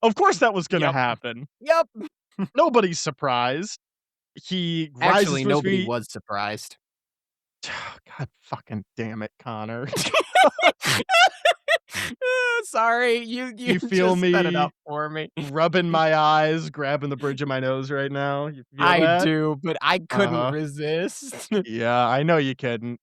Of course that was gonna Yep. happen. Yep. Nobody's surprised. He rises Actually, to his nobody feet. was surprised. God fucking damn it, Connor. Sorry, you You feel just sped it me up for me. rubbing my eyes, grabbing the bridge of my nose right now? You feel I that? do, but I couldn't Uh-huh. resist. Yeah, I know you couldn't.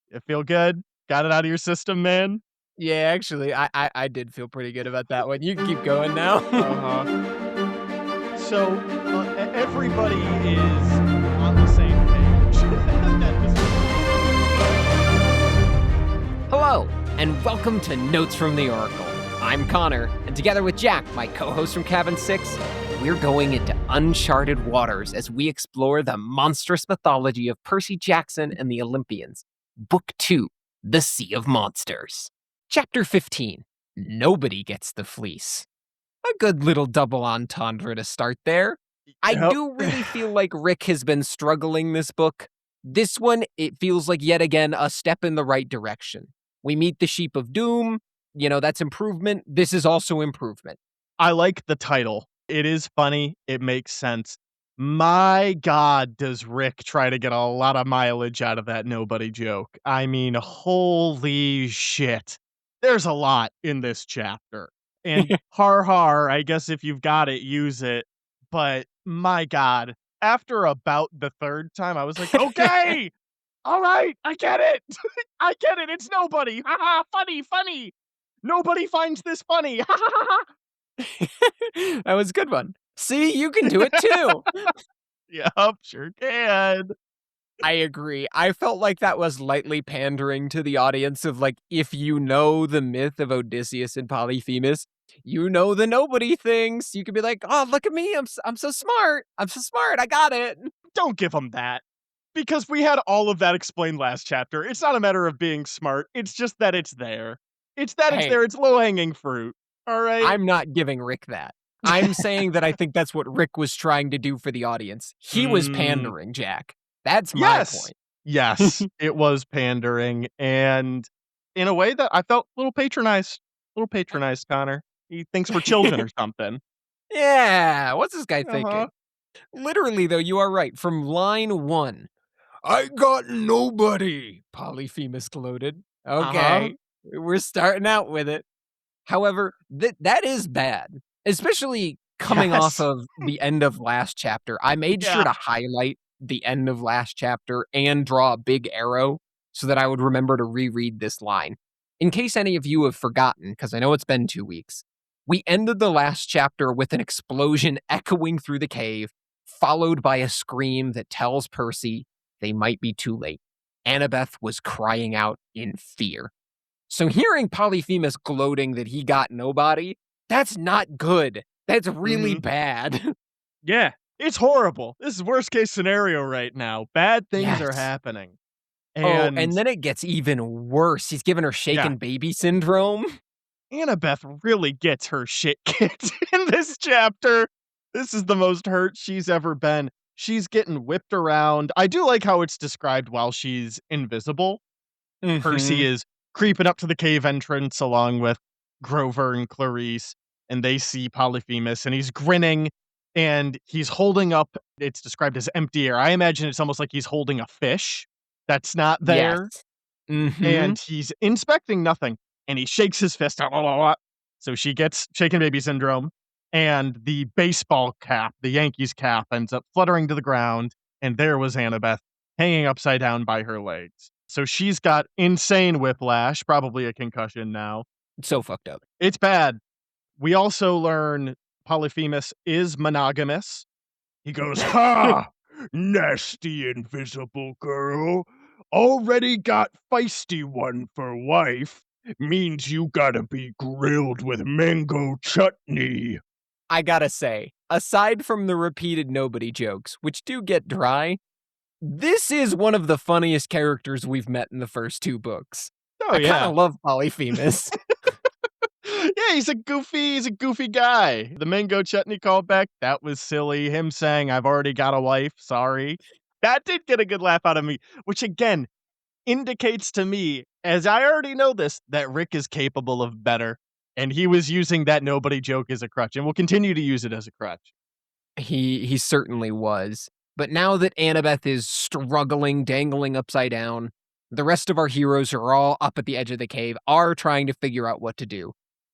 You feel good? Got it out of your system, man? Yeah, actually, I did feel pretty good about that one. You can keep going now. Uh-huh. So, everybody is on the same page. That this Hello, and welcome to Notes from the Oracle. I'm Connor, and together with Jack, my co-host from Cabin 6, we're going into uncharted waters as we explore the monstrous mythology of Percy Jackson and the Olympians. Book 2, The Sea of Monsters. Chapter 15, Nobody Gets the Fleece. A good little double entendre to start there. I Yep. do really feel like Rick has been struggling this book. This one, it feels like yet again a step in the right direction. We meet the Sheep of Doom. That's improvement. This is also improvement. I like the title. It is funny. It makes sense. My God, does Rick try to get a lot of mileage out of that nobody joke. I mean, holy shit. There's a lot in this chapter. And har har, I guess if you've got it, use it. But my God, after about the third time, I was like, okay, all right, I get it. I get it. It's nobody. Ha ha, funny, funny. Nobody finds this funny. Ha ha ha ha. That was a good one. See, you can do it too. Yep, sure can. I agree. I felt like that was lightly pandering to the audience of like, if you know the myth of Odysseus and Polyphemus, you know the nobody things. You could be like, oh, look at me. I'm so smart. I'm so smart. I got it. Don't give them that. Because we had all of that explained last chapter. It's not a matter of being smart, it's just that it's there. It's that it's Hey, there, it's low-hanging fruit. Alright? I'm not giving Rick that. I'm saying that I think that's what Rick was trying to do for the audience. He was Mm, pandering, Jack. That's my yes! point. Yes, it was pandering, and in a way that I felt a little patronized, Connor. He thinks we're children or something. Yeah, what's this guy Uh-huh, thinking? Literally, though, you are right. From line 1, I got nobody, Polyphemus gloated. uh-huh. Okay, we're starting out with it. However, that is bad, especially coming off Yes. of the end of last chapter. I made sure Yeah. to highlight the end of last chapter and draw a big arrow so that I would remember to reread this line. In case any of you have forgotten, because I know it's been 2 weeks, we ended the last chapter with an explosion echoing through the cave, followed by a scream that tells Percy they might be too late. Annabeth was crying out in fear. So hearing Polyphemus gloating that he got nobody, that's not good. That's really Mhm. bad. Yeah. It's horrible. This is worst case scenario right now. Bad things are Yes. happening. Oh, And and then it gets even worse. He's giving her yeah, shaken baby syndrome. Annabeth really gets her shit kicked in this chapter. This is the most hurt she's ever been. She's getting whipped around. I do like how it's described while she's invisible. Percy Mhm. is creeping up to the cave entrance along with Grover and Clarice, and they see Polyphemus, and he's grinning, and he's holding up it's described as empty air. I imagine it's almost like he's holding a fish that's not Yes. there, Mhm. and he's inspecting nothing, and he shakes his fist. So she gets shaken baby syndrome, and the baseball cap, the Yankees cap, ends up fluttering to the ground, and there was Annabeth hanging upside down by her legs. So she's got insane whiplash, probably a concussion now. So fucked up. It's bad. We also learn Polyphemus is monogamous. He goes, "Ha! Nasty invisible girl. Already got feisty one for wife. Means you gotta be grilled with mango chutney." I gotta say, aside from the repeated nobody jokes, which do get dry, this is one of the funniest characters we've met in the first 2 books. Oh, I kinda yeah. love Polyphemus. Yeah, he's a goofy guy. The mango chutney callback, that was silly. Him saying, "I've already got a wife, sorry." That did get a good laugh out of me, which again indicates to me, as I already know this, that Rick is capable of better. And he was using that nobody joke as a crutch and will continue to use it as a crutch. He certainly was. But now that Annabeth is struggling, dangling upside down, the rest of our heroes who are all up at the edge of the cave are trying to figure out what to do.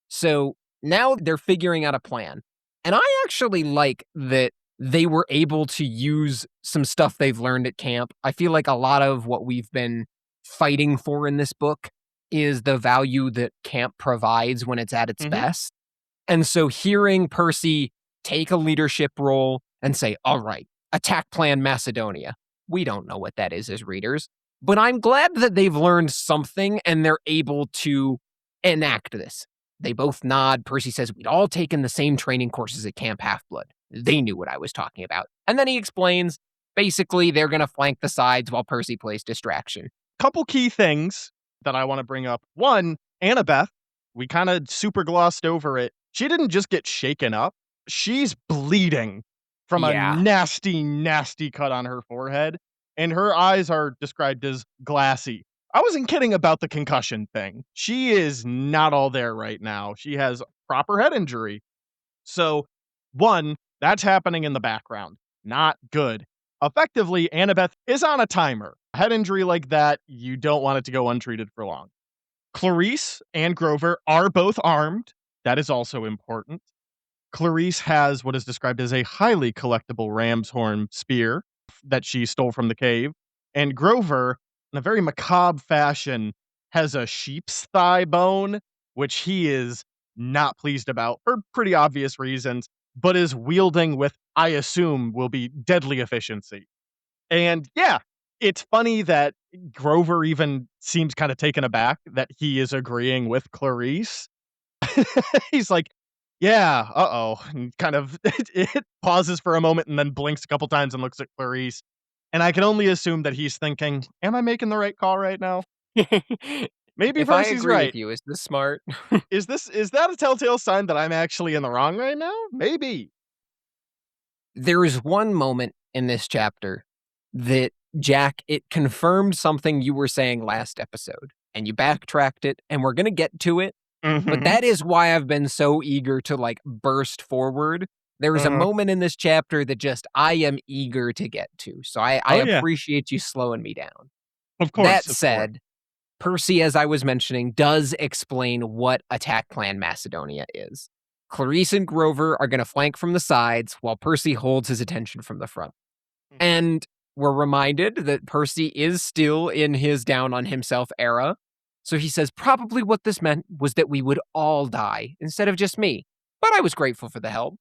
So now they're figuring out a plan. And I actually like that they were able to use some stuff they've learned at camp. I feel like a lot of what we've been fighting for in this book is the value that camp provides when it's at its Mhm. best. And so hearing Percy take a leadership role and say, all right, attack plan Macedonia. We don't know what that is as readers, but I'm glad that they've learned something and they're able to enact this. They both nod. Percy says, we'd all taken the same training courses at Camp Half-Blood. They knew what I was talking about. And then he explains, basically, they're going to flank the sides while Percy plays distraction. Couple key things that I want to bring up. One, Annabeth, we kind of super glossed over it. She didn't just get shaken up, she's bleeding from a Yeah. nasty, nasty cut on her forehead, and her eyes are described as glassy. I wasn't kidding about the concussion thing. She is not all there right now. She has proper head injury. So, one, that's happening in the background. Not good. Effectively, Annabeth is on a timer. A head injury like that, you don't want it to go untreated for long. Clarice and Grover are both armed. That is also important. Clarice has what is described as a highly collectible ram's horn spear that she stole from the cave. And Grover, in a very macabre fashion, has a sheep's thigh bone, which he is not pleased about for pretty obvious reasons, but is wielding with, I assume, will be deadly efficiency. And yeah, it's funny that Grover even seems kind of taken aback that he is agreeing with Clarice. He's like, "Yeah, uh-oh," and kind of it pauses for a moment and then blinks a couple times and looks at Clarice, and I can only assume that he's thinking, "Am I making the right call right now? Maybe If I Percy's agree with right. you, is this smart? Is that a telltale sign that I'm actually in the wrong right now? Maybe." There is one moment in this chapter that, Jack, it confirmed something you were saying last episode, and you backtracked it, and we're gonna get to it, but Mhm, that is why I've been so eager to, like, burst forward. There is a mhm. moment in this chapter that just I am eager to get to, so I Oh, yeah. appreciate you slowing me down. Of That course, of course. said, Percy, as I was mentioning, does explain what attack plan Macedonia is. Clarice and Grover are going to flank from the sides while Percy holds his attention from the front. Mhm. And we're reminded that Percy is still in his down on himself era. So he says probably what this meant was that we would all die instead of just me. But I was grateful for the help.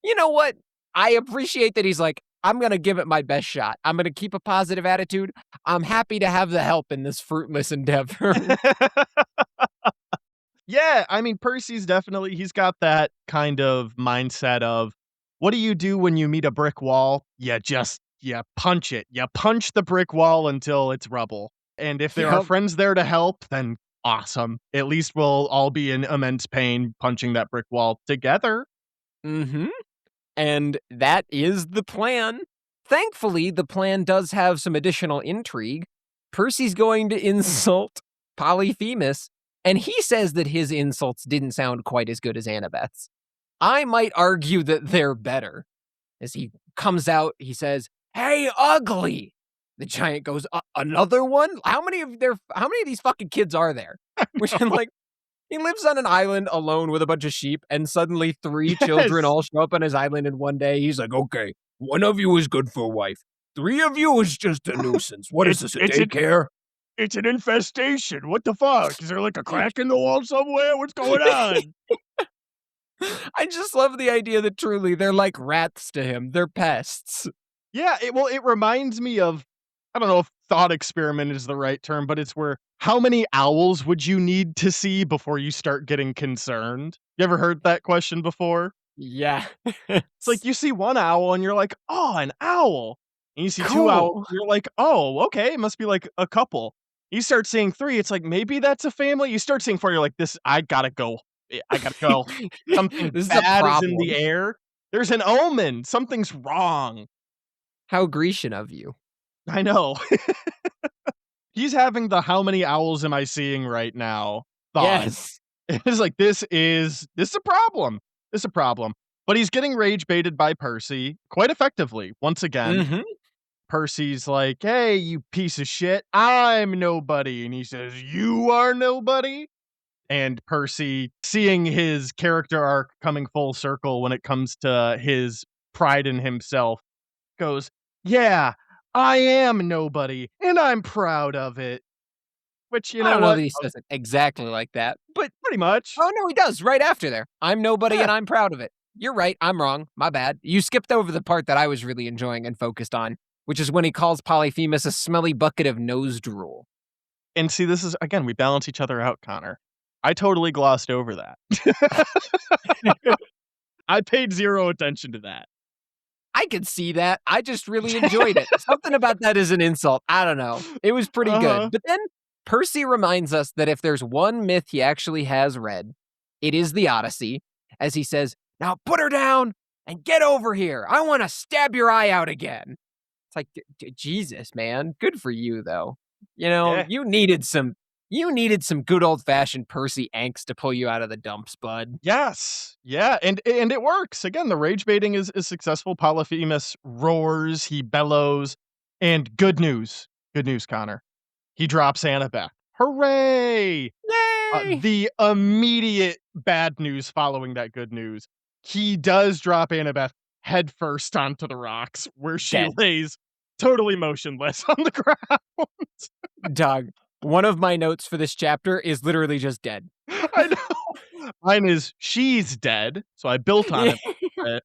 You know what? I appreciate that he's like, I'm going to give it my best shot. I'm going to keep a positive attitude. I'm happy to have the help in this fruitless endeavor. Yeah, I mean, Percy's definitely he's got that kind of mindset of, what do you do when you meet a brick wall? You punch it. You punch the brick wall until it's rubble. And if there are Yep. friends there to help, then awesome. At least we'll all be in immense pain punching that brick wall together. Mm-hmm. And that is the plan. Thankfully, the plan does have some additional intrigue. Percy's going to insult Polyphemus, and he says that his insults didn't sound quite as good as Annabeth's. I might argue that they're better. As he comes out, he says, "Hey, ugly!" The giant goes, "Another one? How many of these fucking kids are there?" Which I'm like, he lives on an island alone with a bunch of sheep, and suddenly three children Yes. all show up on his island in one day. He's like, okay, one of you is good for a wife. Three of you is just a nuisance. What is It's this, a it's an daycare? it's an infestation. What the fuck? Is there like a crack in the wall somewhere? What's going on? I just love the idea that truly they're like rats to him. They're pests. Yeah, it reminds me of, I don't know if thought experiment is the right term, but it's where how many owls would you need to see before you start getting concerned? You ever heard that question before? Yeah. It's like you see one owl and you're like, "Oh, an owl." And you see two owls, Cool. you're like, "Oh, okay, it must be like a couple." You start seeing three, it's like, maybe that's a family. You start seeing four, you're like, "This I gotta go. I gotta go. This Something is a bad is in the problem. air. There's an omen. Something's wrong." How Grecian of you. I know. He's having the "how many owls am I seeing right now" thought. Yes. It's like, this is a problem. This is a problem. But he's getting rage baited by Percy quite effectively. Once again, Mhm. Percy's like, "Hey, you piece of shit, I'm nobody." And he says, "You are nobody?" And Percy, seeing his character arc coming full circle when it comes to his pride in himself, goes, "Yeah, I am nobody, and I'm proud of it." Which, you I know don't know what? that he says it exactly like that, but Pretty much. oh, no, he does right after there. "I'm nobody Yeah. and I'm proud of it." You're right, I'm wrong, my bad. You skipped over the part that I was really enjoying and focused on, which is when he calls Polyphemus a smelly bucket of nose drool. And see, this is again, we balance each other out, Connor. I totally glossed over that. I paid 0 attention to that. I could see that. I just really enjoyed it. Something about that is an insult. I don't know. It was pretty Uh-huh. good. But then Percy reminds us that if there's one myth he actually has read, it is the Odyssey, as he says, "Now put her down and get over here. I want to stab your eye out again." It's like, Jesus, man. Good for you, though. You know, Yeah. you needed some good old fashioned Percy angst to pull you out of the dumps, bud. Yes. Yeah, and it works. Again, the rage baiting is successful. Polyphemus roars, he bellows, and good news. Good news, Connor. He drops Annabeth. Hooray! Yay! The immediate bad news following that good news, he does drop Annabeth headfirst onto the rocks, where she Dead. lays totally motionless on the ground. Dog. One of my notes for this chapter is literally just dead. I know. Mine is she's dead, so I built on Yeah. it.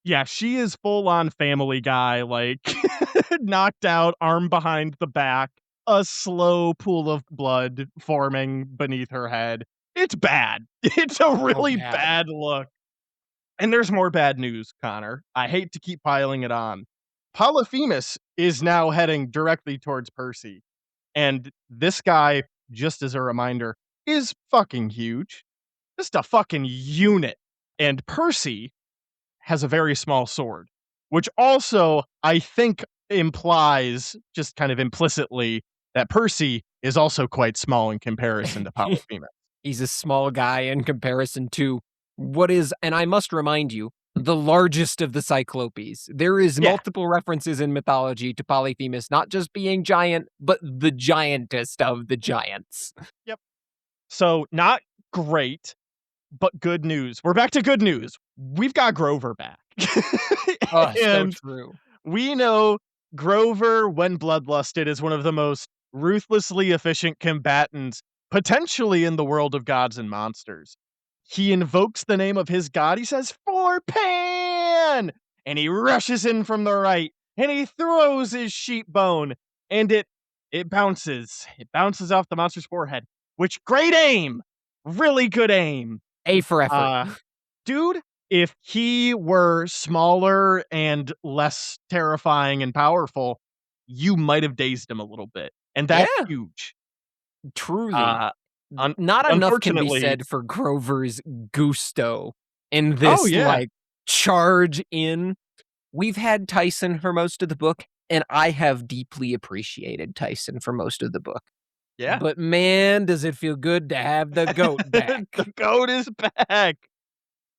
Yeah, she is full on Family Guy, like, knocked out, arm behind the back, a slow pool of blood forming beneath her head. It's bad. It's a Oh, really bad. bad look. And there's more bad news, Connor. I hate to keep piling it on. Polyphemus is now heading directly towards Percy. And this guy, just as a reminder, is fucking huge. Just a fucking unit. And Percy has a very small sword, which also, I think, implies, just kind of implicitly, that Percy is also quite small in comparison to Polyphemus. He's a small guy in comparison to what is, and I must remind you, the largest of the Cyclopes. There is Yeah. multiple references in mythology to Polyphemus not just being giant, but the giantest of the giants. Yep. So, not great, but good news. We're back to good news. We've got Grover back. Oh, so And true. we know Grover, when bloodlusted, is one of the most ruthlessly efficient combatants, potentially in the world of gods and monsters. He invokes the name of his god. He says, "For Pan!" And he rushes in from the right, and he throws his sheep bone, and it bounces. It bounces off the monster's forehead, which great aim! Really good aim. A for effort. Uh Dude, if he were smaller and less terrifying and powerful, you might have dazed him a little bit, and that's Yeah, huge. truly. Uh, un Not enough can be Unfortunately. said for Grover's gusto in Oh, this, yeah. like, charge in. We've had Tyson for most of the book, and I have deeply appreciated Tyson for most of the book. Yeah. But man, does it feel good to have the goat back. The goat is back.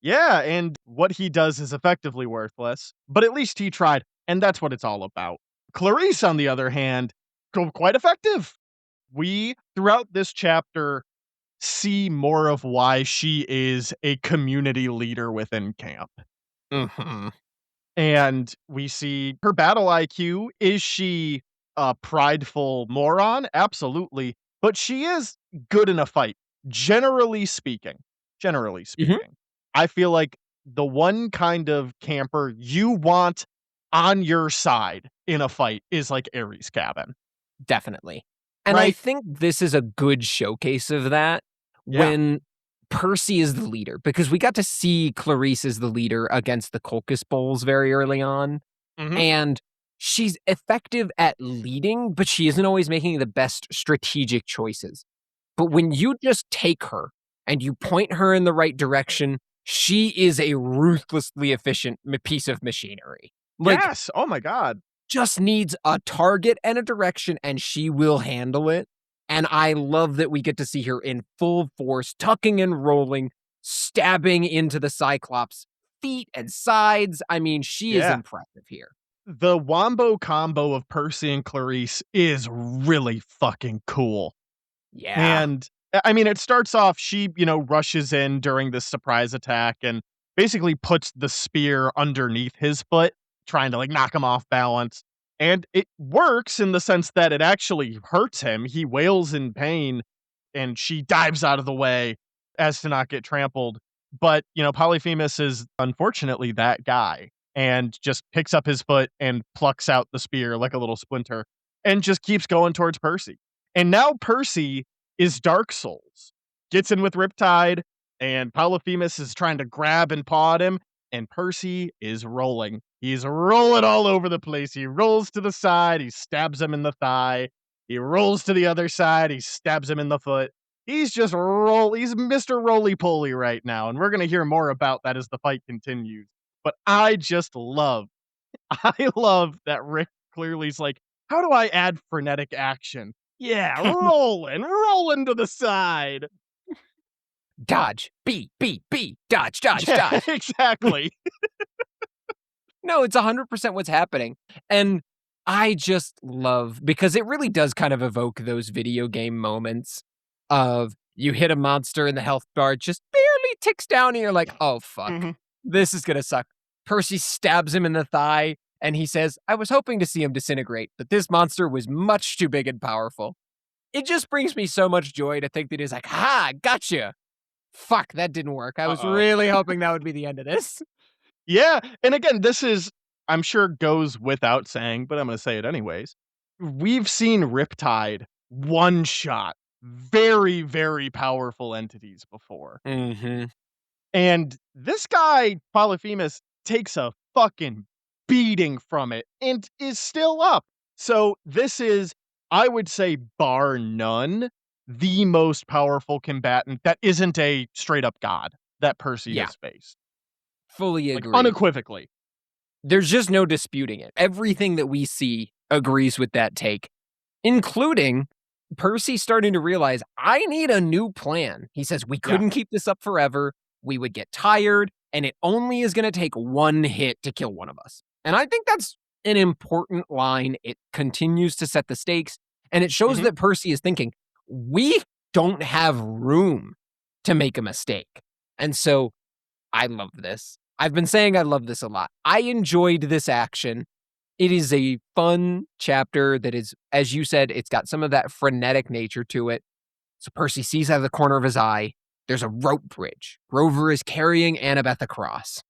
Yeah, and what he does is effectively worthless, but at least he tried, and that's what it's all about. Clarice, on the other hand, quite effective. We, throughout this chapter, see more of why she is a community leader within camp. Mhm. And we see her battle IQ. Is she a prideful moron? Absolutely. But she is good in a fight, generally speaking. Generally Mhm. speaking. I feel like the one kind of camper you want on your side in a fight is like Ares' cabin, Definitely. And I right? think this is a good showcase of that Yeah. when Percy is the leader, because we got to see Clarice as the leader against the Colchis Bowls very early on. Mhm. And she's effective at leading, but she isn't always making the best strategic choices. But when you just take her and you point her in the right direction, she is a ruthlessly efficient piece of machinery. Like, Yes. Oh my god. just needs a target and a direction, and she will handle it. And I love that we get to see her in full force, tucking and rolling, stabbing into the Cyclops' feet and sides. I mean, she is Yeah. impressive here. The wombo combo of Percy and Clarice is really fucking cool. Yeah. And I mean, it starts off, she, rushes in during this surprise attack and basically puts the spear underneath his foot, trying to like knock him off balance. And it works in the sense that it actually hurts him. He wails in pain and she dives out of the way as to not get trampled. But, Polyphemus is unfortunately that guy and just picks up his foot and plucks out the spear like a little splinter and just keeps going towards Percy. And now Percy is Dark Souls. Gets in with Riptide, and Polyphemus is trying to grab and paw at him, and Percy is rolling. He's rolling all over the place. He rolls to the side, he stabs him in the thigh. He rolls to the other side, he stabs him in the foot. He's just he's Mr. Roly Poly right now, and we're gonna hear more about that as the fight continues. But I just love, I love that Rick clearly is like, how do I add frenetic action? Yeah, rolling to the side. Dodge. B. Dodge. Yeah, exactly. No, it's 100% what's happening. And I just love, because it really does kind of evoke those video game moments of you hit a monster and the health bar just barely ticks down and you're like, oh, fuck, Mhm. this is going to suck. Percy stabs him in the thigh and he says, I was hoping to see him disintegrate, but this monster was much too big and powerful. It just brings me so much joy to think that he's like, ha, gotcha. Fuck, that didn't work. I was Uh-oh. really hoping that would be the end of this. Yeah, and again, this is, I'm sure goes without saying, but I'm gonna say it anyways. We've seen Riptide one shot very, very powerful entities before. Mm-hmm. And this guy, Polyphemus, takes a fucking beating from it and is still up. So this is, I would say, bar none, the most powerful combatant that isn't a straight up god that Percy Yeah, has faced. fully Like agree. unequivocally. There's just no disputing it. Everything that we see agrees with that take, including Percy starting to realize, I need a new plan. He says, we Yeah. couldn't keep this up forever. We would get tired, and it only is going to take one hit to kill one of us. And I think that's an important line. It continues to set the stakes, and it shows Mhm. that Percy is thinking, we don't have room to make a mistake. And so I love this. I've been saying I love this a lot. I enjoyed this action. It is a fun chapter that is, as you said, it's got some of that frenetic nature to it. So Percy sees out of the corner of his eye, there's a rope bridge. Grover is carrying Annabeth across.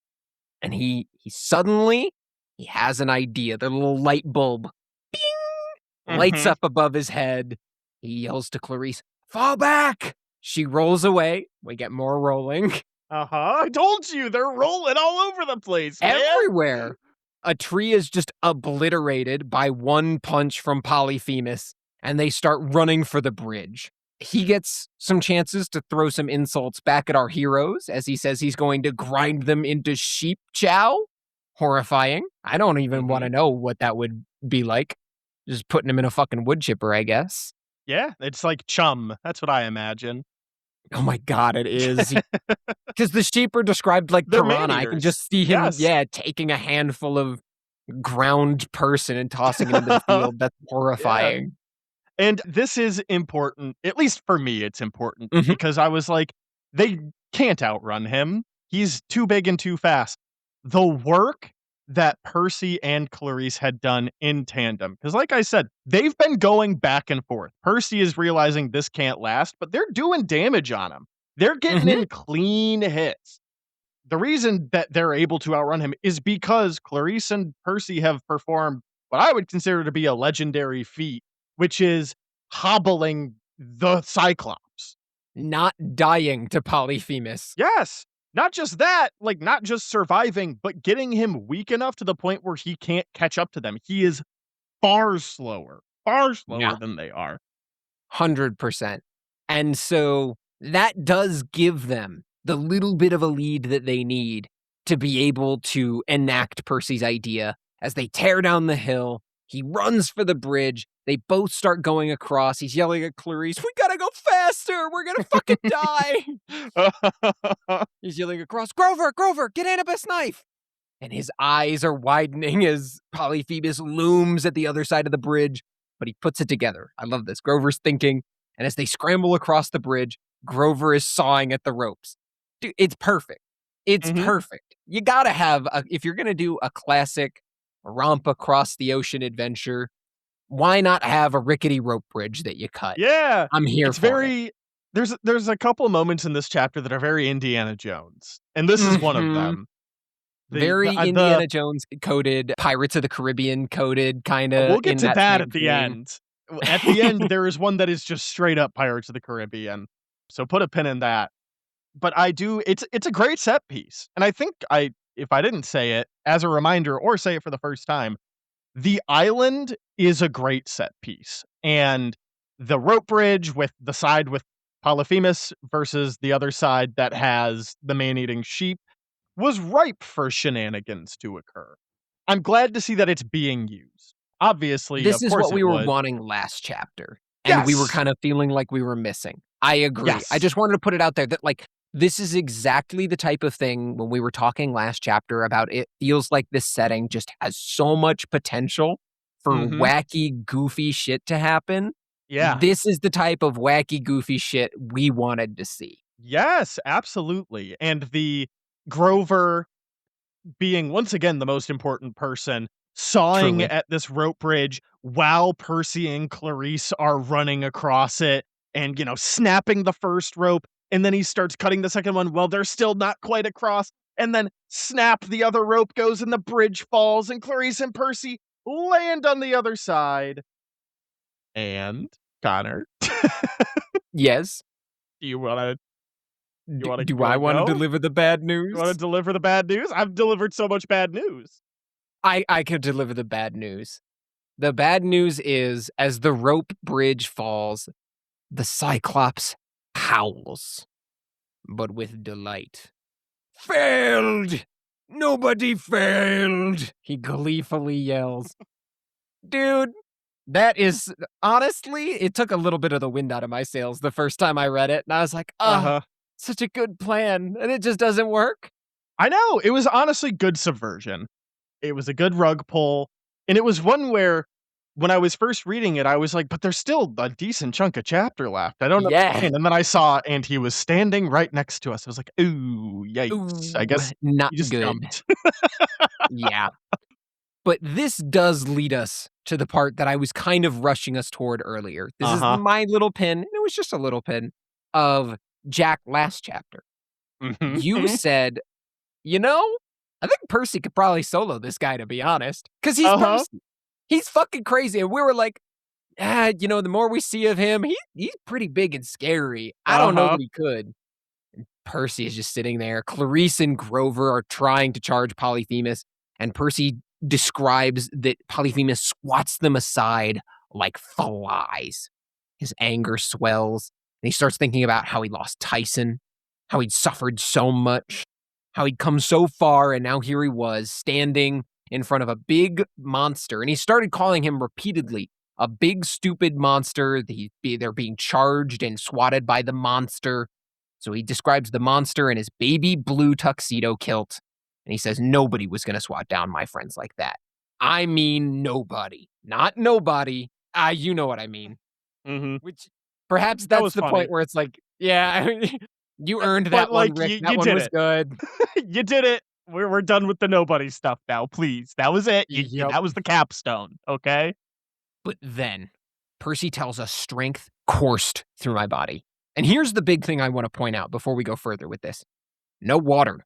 And he suddenly, he has an idea. The little light bulb, bing, lights Mhm. up above his head. He yells to Clarice, fall back. She rolls away. We get more rolling. Uh-huh. I told you they're rolling all over the place, man. Everywhere. A tree is just obliterated by one punch from Polyphemus, and they start running for the bridge. He gets some chances to throw some insults back at our heroes, as he says he's going to grind them into sheep chow. Horrifying. I don't even want to Mhm. know what that would be like. Just putting him in a fucking wood chipper, I guess. Yeah, it's like chum. That's what I imagine. Oh my god, it is. Because the sheep are described like They're piranha. I can man-eaters. just see him, Yes. yeah, taking a handful of ground person and tossing it into the field. That's Yeah. horrifying. And this is important, at least for me, it's important Mhm, because I was like, they can't outrun him. He's too big and too fast. The work that Percy and Clarice had done in tandem, because like I said, they've been going back and forth. Percy is realizing this can't last, but they're doing damage on him. They're getting mhm. in clean hits. The reason that they're able to outrun him is because Clarice and Percy have performed what I would consider to be a legendary feat, which is hobbling the Cyclops. Not dying to Polyphemus. Yes. Not just that, like, not just surviving, but getting him weak enough to the point where he can't catch up to them. He is far slower Yeah, than they are. 100%. And so that does give them the little bit of a lead that they need to be able to enact Percy's idea as they tear down the hill. He runs for the bridge. They both start going across. He's yelling at Clarice, "We gotta go faster! We're gonna fucking die!" He's yelling across, "Grover, Grover, get Annabeth's knife!" And his eyes are widening as Polyphemus looms at the other side of the bridge, but he puts it together. I love this. Grover's thinking, and as they scramble across the bridge, Grover is sawing at the ropes. Dude, it's perfect. It's Mhm. perfect. You gotta have, if you're gonna do a classic romp across the ocean adventure, why not have a rickety rope bridge that you cut? Yeah, I'm here it's for it. very there's a couple moments in this chapter that are very Indiana Jones, and this is one of Mhm. them. Very The Indiana Jones coded, Pirates of the Caribbean coded, kinda we'll get in to that that same at the vein. end. At the end, there is one that is just straight up Pirates of the Caribbean, so put a pin in that. But I do it's a great set piece, and I think if I didn't say it, as a reminder or say it for the first time, the island is a great set piece, and the rope bridge with the side with Polyphemus versus the other side that has the man-eating sheep was ripe for shenanigans to occur. I'm glad to see that it's being used. Obviously, This of is course what it we were would. wanting last chapter, and we were Yes! kind of feeling like we were missing. I agree. I Yes. just wanted to put it out there that, like, this is exactly the type of thing when we were talking last chapter about it feels like this setting just has so much potential for Mhm. wacky, goofy shit to happen. Yeah. This is the type of wacky, goofy shit we wanted to see. Yes, absolutely, and the Grover being once again the most important person, sawing Truly. at this rope bridge while Percy and Clarice are running across it and, snapping the first rope, and then he starts cutting the second one while they're still not quite across, and then snap, the other rope goes and the bridge falls, and Clarice and Percy land on the other side. And Connor, Yes. you wanna Do you I wanna want to go? deliver the bad You wanna news? deliver the bad news? I've delivered so much bad news. I could deliver the bad news. The bad news is, as the rope bridge falls, the Cyclops howls, but with delight. Failed! Nobody failed! He gleefully yells. Dude, that is honestly, it took a little bit of the wind out of my sails the first time I read it, and I was like, ah, Uh-huh. such a good plan, and it just doesn't work. I know, it was honestly good subversion. It was a good rug pull, and it was one where, when I was first reading it, I was like, "But there's still a decent chunk of chapter left, I don't Yeah. understand," and then I saw and he was standing right next to us, I was like, "Ooh, yikes, I Ooh, guess not you just good. jumped." Yeah. But this does lead us to the part that I was kind of rushing us toward earlier. This is Uh-huh. my little pin, and it was just a little pin, of Jack last chapter. Mhm. You said, "You know, I think Percy could probably solo this guy, to be honest, because he's Uh-huh. Percy. He's fucking crazy." And we were like, the more we see of him, he's pretty big and scary. I don't know Uh-huh. that he could." Percy is just sitting there. Clarice and Grover are trying to charge Polyphemus, and Percy describes that Polyphemus swats them aside like flies. His anger swells, and he starts thinking about how he lost Tyson, how he'd suffered so much, how he'd come so far, and now here he was standing in front of a big monster. And he started calling him repeatedly a big, stupid monster. They're being charged and swatted by the monster. So he describes the monster in his baby blue tuxedo kilt, and he says nobody was going to swat down my friends like that. I mean nobody, not nobody. You know what I mean. Mhm. Which perhaps That that's was the funny. point where it's like, yeah, you earned But, that one, like, Rick. you That one did was it. good. You did it. We're done with the nobody stuff now, please. That was it. Yep. That was the capstone, okay? But then Percy tells us strength coursed through my body. And here's the big thing I want to point out before we go further with this: no water.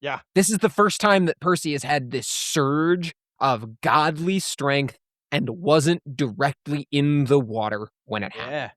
Yeah. This is the first time that Percy has had this surge of godly strength and wasn't directly in the water when it happened. Yeah.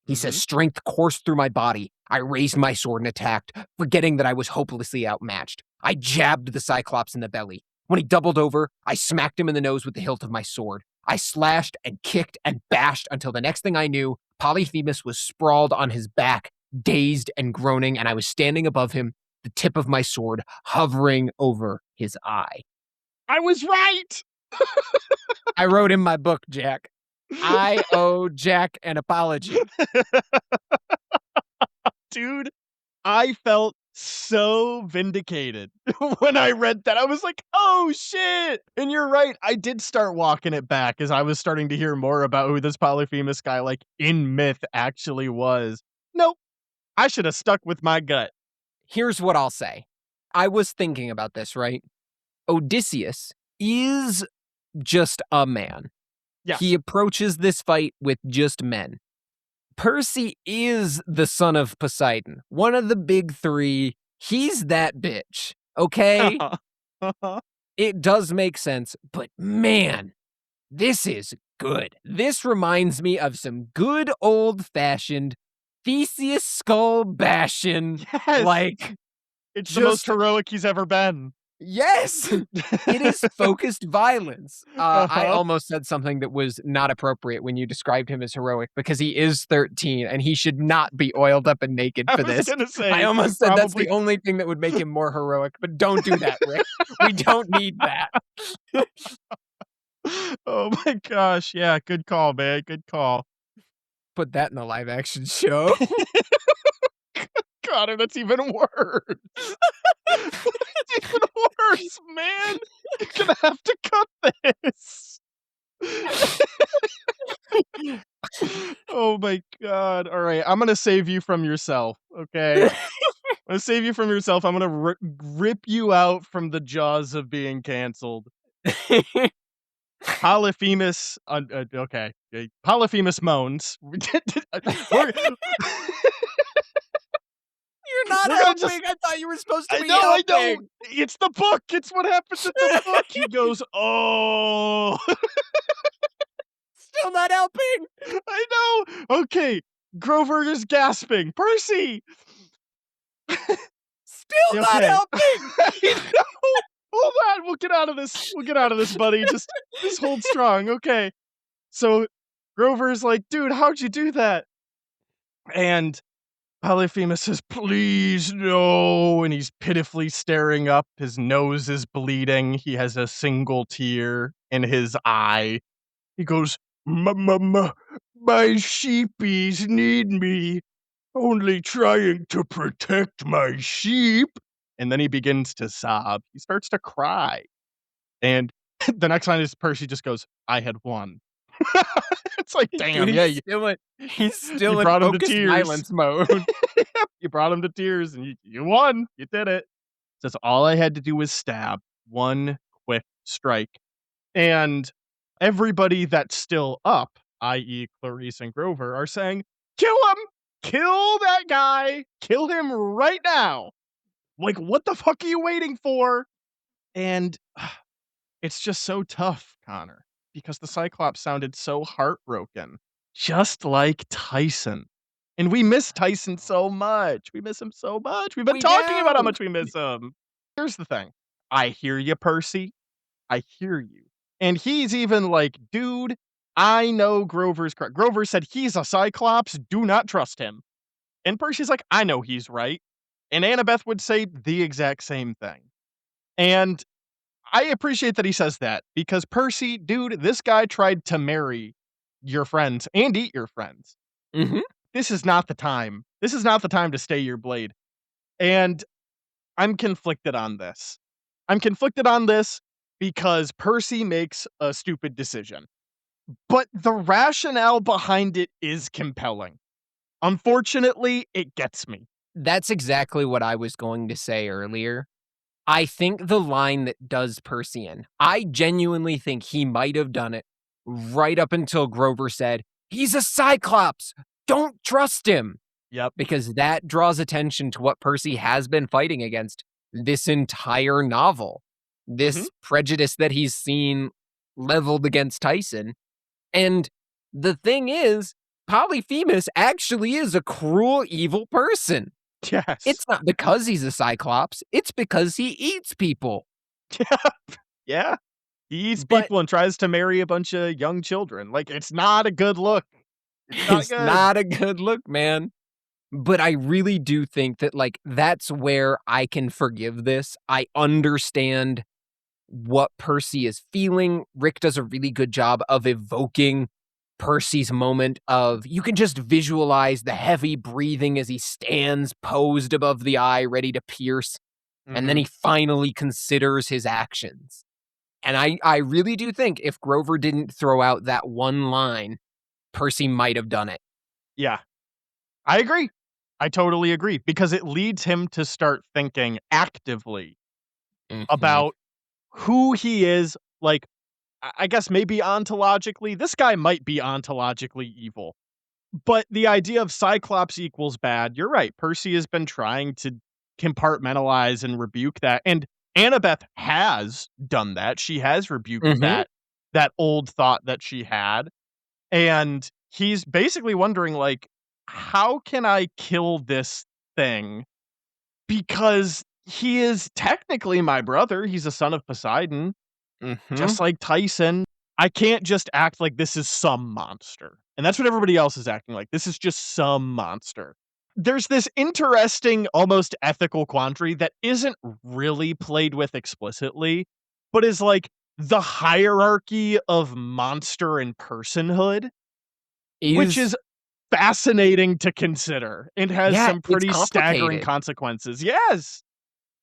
He says, Mhm. strength coursed through my body. I raised my sword and attacked, forgetting that I was hopelessly outmatched. I jabbed the Cyclops in the belly. When he doubled over, I smacked him in the nose with the hilt of my sword. I slashed and kicked and bashed until the next thing I knew, Polyphemus was sprawled on his back, dazed and groaning, and I was standing above him, the tip of my sword hovering over his eye. I was right! I wrote in my book, Jack. I owe Jack an apology. Dude, I felt so vindicated when I read that. I was like, "Oh, shit!" And you're right, I did start walking it back as I was starting to hear more about who this Polyphemus guy, like, in myth actually was. Nope, I should have stuck with my gut. Here's what I'll say. I was thinking about this, right? Odysseus is just a man. He Yes. approaches this fight with just men. Percy is the son of Poseidon, one of the big three. He's that bitch, okay? It does make sense, but man, this is good. This reminds me of some good old-fashioned Theseus skull bashing, Yes! like, It's the most just heroic he's ever been. yes! It is focused violence. I Uh-huh. almost said something that was not appropriate when you described him as heroic because he is 13 and he should not be oiled up and naked I for was this. gonna I say, almost said that's the probably. only thing that would make him more heroic, but don't do that, Rick. We don't need that. Oh my gosh, yeah, good call, man, good call. Put that in a live action show. Connor, that's even worse. That's even worse, man. You're gonna have to cut this. Oh my god. Alright, I'm gonna save you from yourself, okay? I'm gonna save you from yourself. I'm gonna rip you out from the jaws of being canceled. Polyphemus, okay. Polyphemus moans. We're You're not we're gonna just helping. I thought you were supposed to I be know, I know. helping. It's the book. It's what happens in the book. He goes, "Oh." Still not helping. I know. Okay. Grover is gasping. Percy. Still not Okay. helping. I know. Hold on. We'll get out of this. We'll get out of this, buddy. Just hold strong. Okay. So Grover's like, "Dude, how'd you do that?" And Polyphemus says, "Please, no." And he's pitifully staring up. His nose is bleeding. He has a single tear in his eye. He goes, My sheepies need me, only trying to protect my sheep." And then he begins to sob. He starts to cry. And the next line is Percy just goes, "I had won." It's like, Dude, damn, yeah, he's you still in brought him to focused tears. violence mode. You brought him to tears and you won. You did it. Says, "All I had to do was stab one quick strike." And everybody that's still up, i.e. Clarice and Grover, are saying, "Kill him! Kill that guy! Kill him right now!" Like, what the fuck are you waiting for? And it's just so tough, Connor, because the Cyclops sounded so heartbroken, just like Tyson. And we miss Tyson so much. We miss him so much. We've been We talking about how do. much we miss him. Here's the thing. I hear you, Percy. I hear you. And he's even like, "Dude, I know Grover's correct." Grover said, "He's a Cyclops. Do not trust him." And Percy's like, "I know he's right." And Annabeth would say the exact same thing. And I appreciate that he says that because Percy, dude, this guy tried to marry your friends and eat your friends. Mhm. This is not the time. This is not the time to stay your blade. And I'm conflicted on this. I'm conflicted on this because Percy makes a stupid decision, but the rationale behind it is compelling. Unfortunately, it gets me. That's exactly what I was going to say earlier. I think the line that does Percy in, I genuinely think he might have done it right up until Grover said, "He's a Cyclops. Don't trust him." Yep. Because that draws attention to what Percy has been fighting against this entire novel. Mhm. This prejudice that he's seen leveled against Tyson. And the thing is, Polyphemus actually is a cruel, evil person. Yes. It's not because he's a Cyclops, it's because he eats people. Yeah. He eats But people and tries to marry a bunch of young children. Like, it's not a good look. It's not it's good. not a good look, man. But I really do think that, like, that's where I can forgive this. I understand what Percy is feeling. Rick does a really good job of evoking Percy's moment of, you can just visualize the heavy breathing as he stands posed above the eye, ready to pierce, and then Mhm. he finally considers his actions. And I really do think if Grover didn't throw out that one line, Percy might have done it. Yeah, I agree. I totally agree because it leads him to start thinking actively Mhm. about who he is, like, I guess maybe ontologically. This guy might be ontologically evil. But the idea of Cyclops equals bad, you're right. Percy has been trying to compartmentalize and rebuke that, and Annabeth has done that. She has rebuked Mhm. that old thought that she had, and he's basically wondering, like, "How can I kill this thing?" Because he is technically my brother. He's a son of Poseidon, Mhm. just like Tyson. I can't just act like this is some monster. And that's what everybody else is acting like. This is just some monster. There's this interesting, almost ethical quandary that isn't really played with explicitly, but is like the hierarchy of monster and personhood, which Is is fascinating to consider and has Yeah, some it's pretty staggering complicated. consequences. Yes.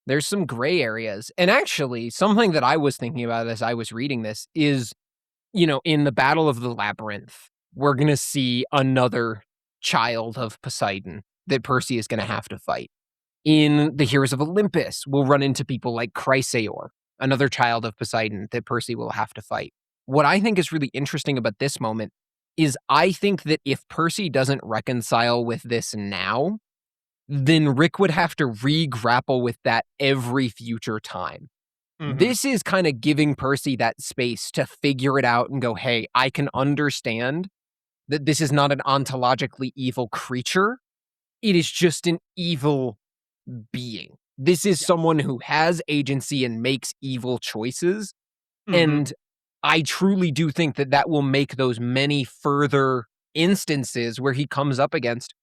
There's some gray areas. And actually, something that I was thinking about as I was reading this is, in the Battle of the Labyrinth, we're gonna see another child of Poseidon that Percy is gonna have to fight. In the Heroes of Olympus, we'll run into people like Chrysaor, another child of Poseidon that Percy will have to fight. What I think is really interesting about this moment is I think that if Percy doesn't reconcile with this now, then Rick would have to re-grapple with that every future time. Mhm. This is kind of giving Percy that space to figure it out and go, hey, I can understand that this is not an ontologically evil creature. It is just an evil being. This is Yes. someone who has agency and makes evil choices. Mhm. And I truly do think that that will make those many further instances where he comes up against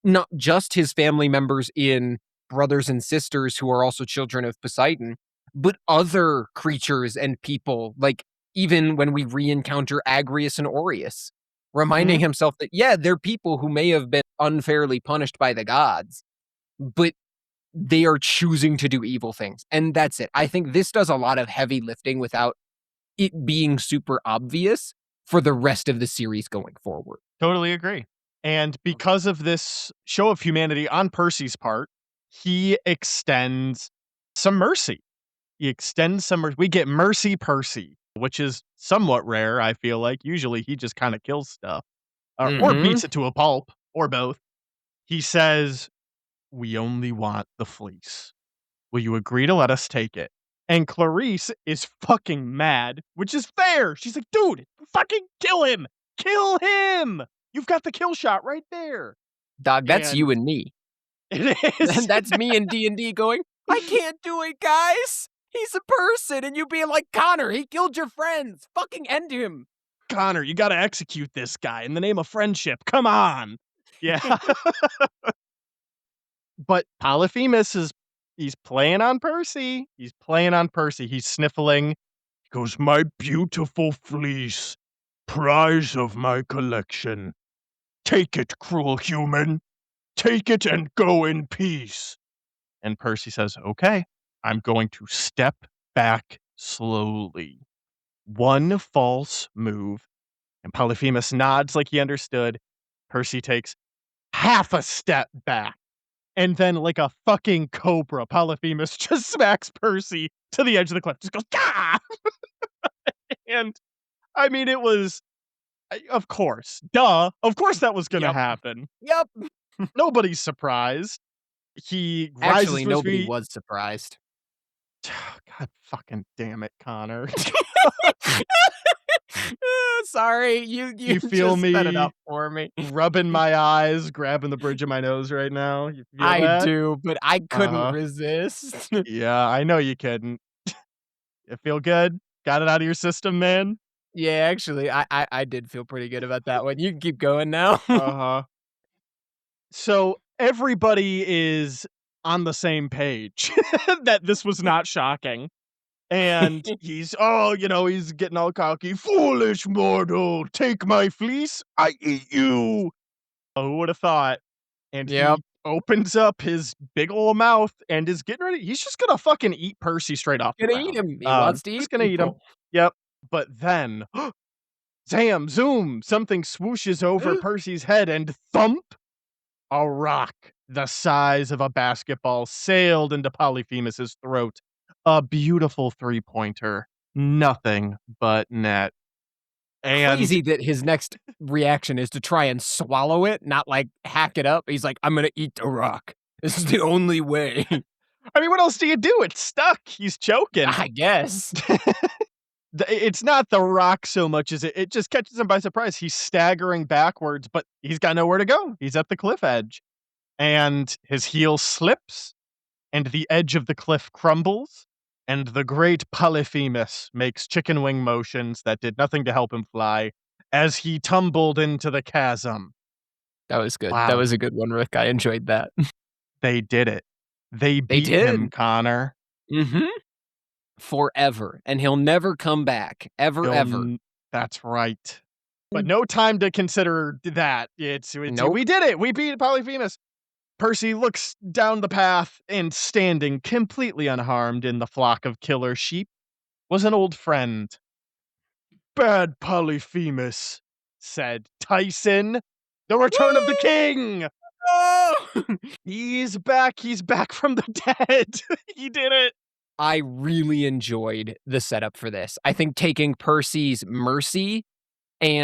not just his family members in brothers and sisters who are also children of Poseidon, but other creatures and people, like even when we re-encounter Agrius and Aureus, reminding Mhm. himself that, yeah, they're people who may have been unfairly punished by the gods, but they are choosing to do evil things. And that's it. I think this does a lot of heavy lifting without it being super obvious for the rest of the series going forward. Totally agree. And because of this show of humanity on Percy's part, he extends some mercy. He extends some we get Mercy Percy, which is somewhat rare, I feel like. Usually he just kind of kills stuff or Mhm. beats it to a pulp or both. He says, "We only want the fleece. Will you agree to let us take it?" And Clarice is fucking mad, which is fair. She's like, "Dude, fucking kill him. Kill him. You've got the kill shot right there." Dog, that's you And and me. it is That's me in D&D going, "I can't do it, guys! He's a person," and you being like, "Connor, he killed your friends! Fucking end him!" Connor, you gotta execute this guy in the name of friendship. Come on. Yeah. But Polyphemus he's playing on Percy. He's playing on Percy. He's sniffling. He goes, "My beautiful fleece, prize of my collection. Take it, cruel human. Take it and go in peace." And Percy says, "Okay, I'm going to step back slowly. One false move." And Polyphemus nods like he understood. Percy takes half a step back. And then, like a fucking cobra, Polyphemus just smacks Percy to the edge of the cliff. Just goes, "Ah!" And I mean, it was, of course, duh. Of course that was going to Yep. happen. Yep. Nobody's surprised. He rises Actually, to his nobody feet. was surprised. God fucking damn it, Connor. Sorry, you You feel just set it me up for me. rubbing my eyes, grabbing the bridge of my nose right now? You feel I that? do, but I couldn't Uh-huh. resist. Yeah, I know you couldn't. You feel good? Got it out of your system, man? Yeah, actually, I did feel pretty good about that one. You can keep going now. Uh-huh. So everybody is on the same page that this was not shocking. And he's getting all cocky. Foolish mortal, take my fleece, I eat you. Oh, who would have thought? And Yep. he opens up his big ol' mouth and is getting ready. He's just gonna fucking eat Percy straight off the Gonna eat ground. him. He wants to Just eat gonna eat him. people. Yep. But then, zam, zoom, something swooshes over Percy's head and thump! A rock the size of a basketball sailed into Polyphemus's throat. A beautiful three-pointer. Nothing but net. And Crazy that his next reaction is to try and swallow it, not, like, hack it up. He's like, "I'm gonna eat the rock. This is the only way." I mean, what else do you do? It's stuck. He's choking. I guess. It's not the rock so much as it just catches him by surprise. He's staggering backwards, but he's got nowhere to go. He's at the cliff edge, and his heel slips, and the edge of the cliff crumbles, and the great Polyphemus makes chicken wing motions that did nothing to help him fly as he tumbled into the chasm. That was good. That Wow, was a good one, Rick. I enjoyed that. they did it. They They beat him, did. Connor. Mhm. Forever, and he'll never come back. Ever, He'll ever. n That's right. But no time to consider that. It's we Nope. did it. We beat Polyphemus. Percy looks down the path, and standing completely unharmed in the flock of killer sheep was an old friend. "Bad Polyphemus," said Tyson, "the return of the Woo! king! Oh! He's back from the dead. He did it." I really enjoyed the setup for this. I think taking Percy's mercy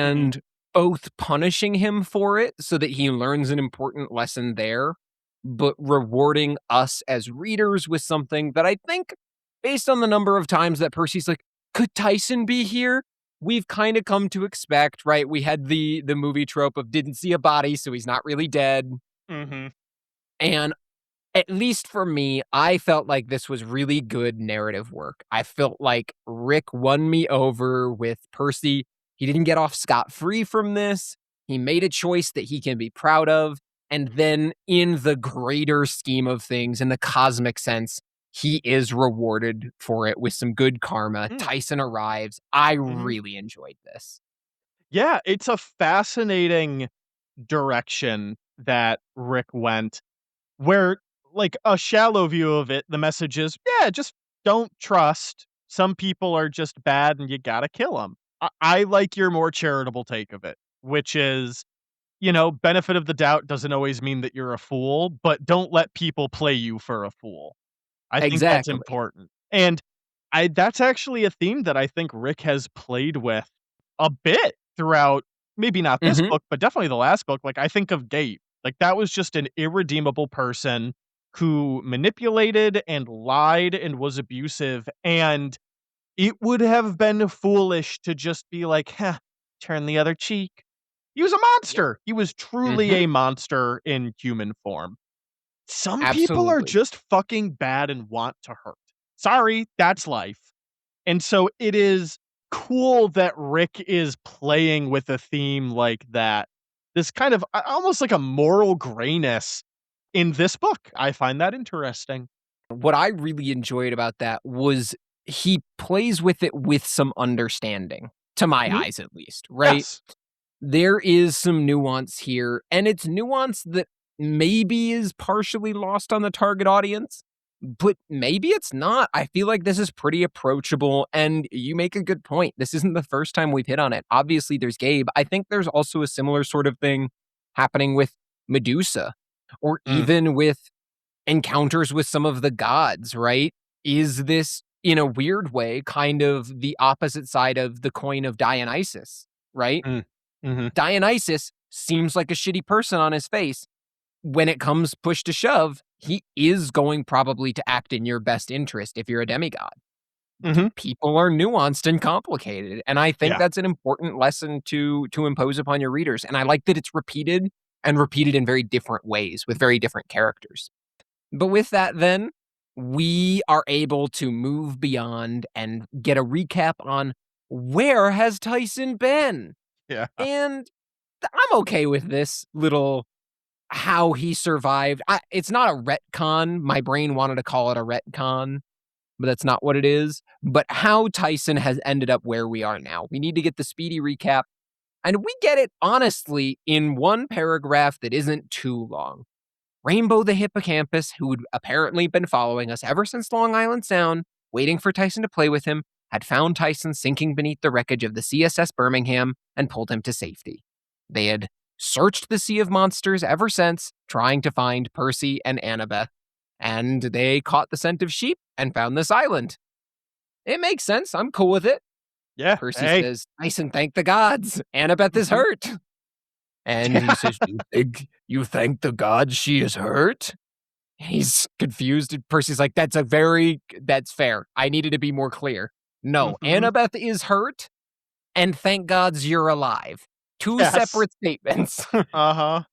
Mhm, and both punishing him for it so that he learns an important lesson there, but rewarding us as readers with something that I think, based on the number of times that Percy's like, "Could Tyson be here?" We've kind of come to expect, right? We had the movie trope of didn't see a body, so he's not really dead. mhm, And at least for me, I felt like this was really good narrative work. I felt like Rick won me over with Percy. He didn't get off scot-free from this. He made a choice that he can be proud of. And then in the greater scheme of things, in the cosmic sense, he is rewarded for it with some good karma. mm, Tyson arrives. I mhm. really enjoyed this. Yeah, it's a fascinating direction that Rick went, where, like, a shallow view of it, the message is, yeah, just don't trust. Some people are just bad and you gotta kill them. I like your more charitable take of it, which is, benefit of the doubt doesn't always mean that you're a fool, but don't let people play you for a fool. I think that's Exactly. important. And that's actually a theme that I think Rick has played with a bit throughout, maybe not this Mhm. book, but definitely the last book. Like, I think of Gabe. Like, that was just an irredeemable person who manipulated and lied and was abusive, and it would have been foolish to just be like, "Huh, turn the other cheek." He was a Yep. monster. He was truly Mhm. a monster in human form. Some people are Absolutely. just fucking bad and want to hurt. Sorry, that's life. And so it is cool that Rick is playing with a theme like that. This kind of almost like a moral grayness in this book. I find that interesting. What I really enjoyed about that was he plays with it with some understanding, to my Mhm. eyes at least, right? Yes. There is some nuance here, and it's nuance that maybe is partially lost on the target audience, but maybe it's not. I feel like this is pretty approachable, and you make a good point. This isn't the first time we've hit on it. Obviously, there's Gabe. I think there's also a similar sort of thing happening with Medusa, or Mm, even with encounters with some of the gods, right? Is this, in a weird way, kind of the opposite side of the coin of Dionysus, right? mm, mhm, Dionysus seems like a shitty person on his face. When it comes push to shove, he is going probably to act in your best interest if you're a demigod. mhm. People are nuanced and complicated, and I think Yeah. that's an important lesson to impose upon your readers. And I like that it's repeated and repeated in very different ways with very different characters. But with that, then, we are able to move beyond and get a recap on where has Tyson been? Yeah. And I'm okay with this little how he survived. It's not a retcon. My brain wanted to call it a retcon, but that's not what it is. But how Tyson has ended up where we are now. We need to get the speedy recap, and we get it, honestly, in one paragraph that isn't too long. Rainbow the hippocampus, who'd apparently been following us ever since Long Island Sound, waiting for Tyson to play with him, had found Tyson sinking beneath the wreckage of the CSS Birmingham and pulled him to safety. They had searched the Sea of Monsters ever since, trying to find Percy and Annabeth, and they caught the scent of sheep and found this island. It makes sense. I'm cool with it. Yeah, Percy hey. says, Tyson, thank the gods. Annabeth is Mhm. hurt. And he Yeah. says, you thank the gods she is hurt? He's confused. And Percy's like, that's fair. I needed to be more clear. No, Mhm. Annabeth is hurt, and thank gods you're alive. Two Yes. separate statements. Uh-huh.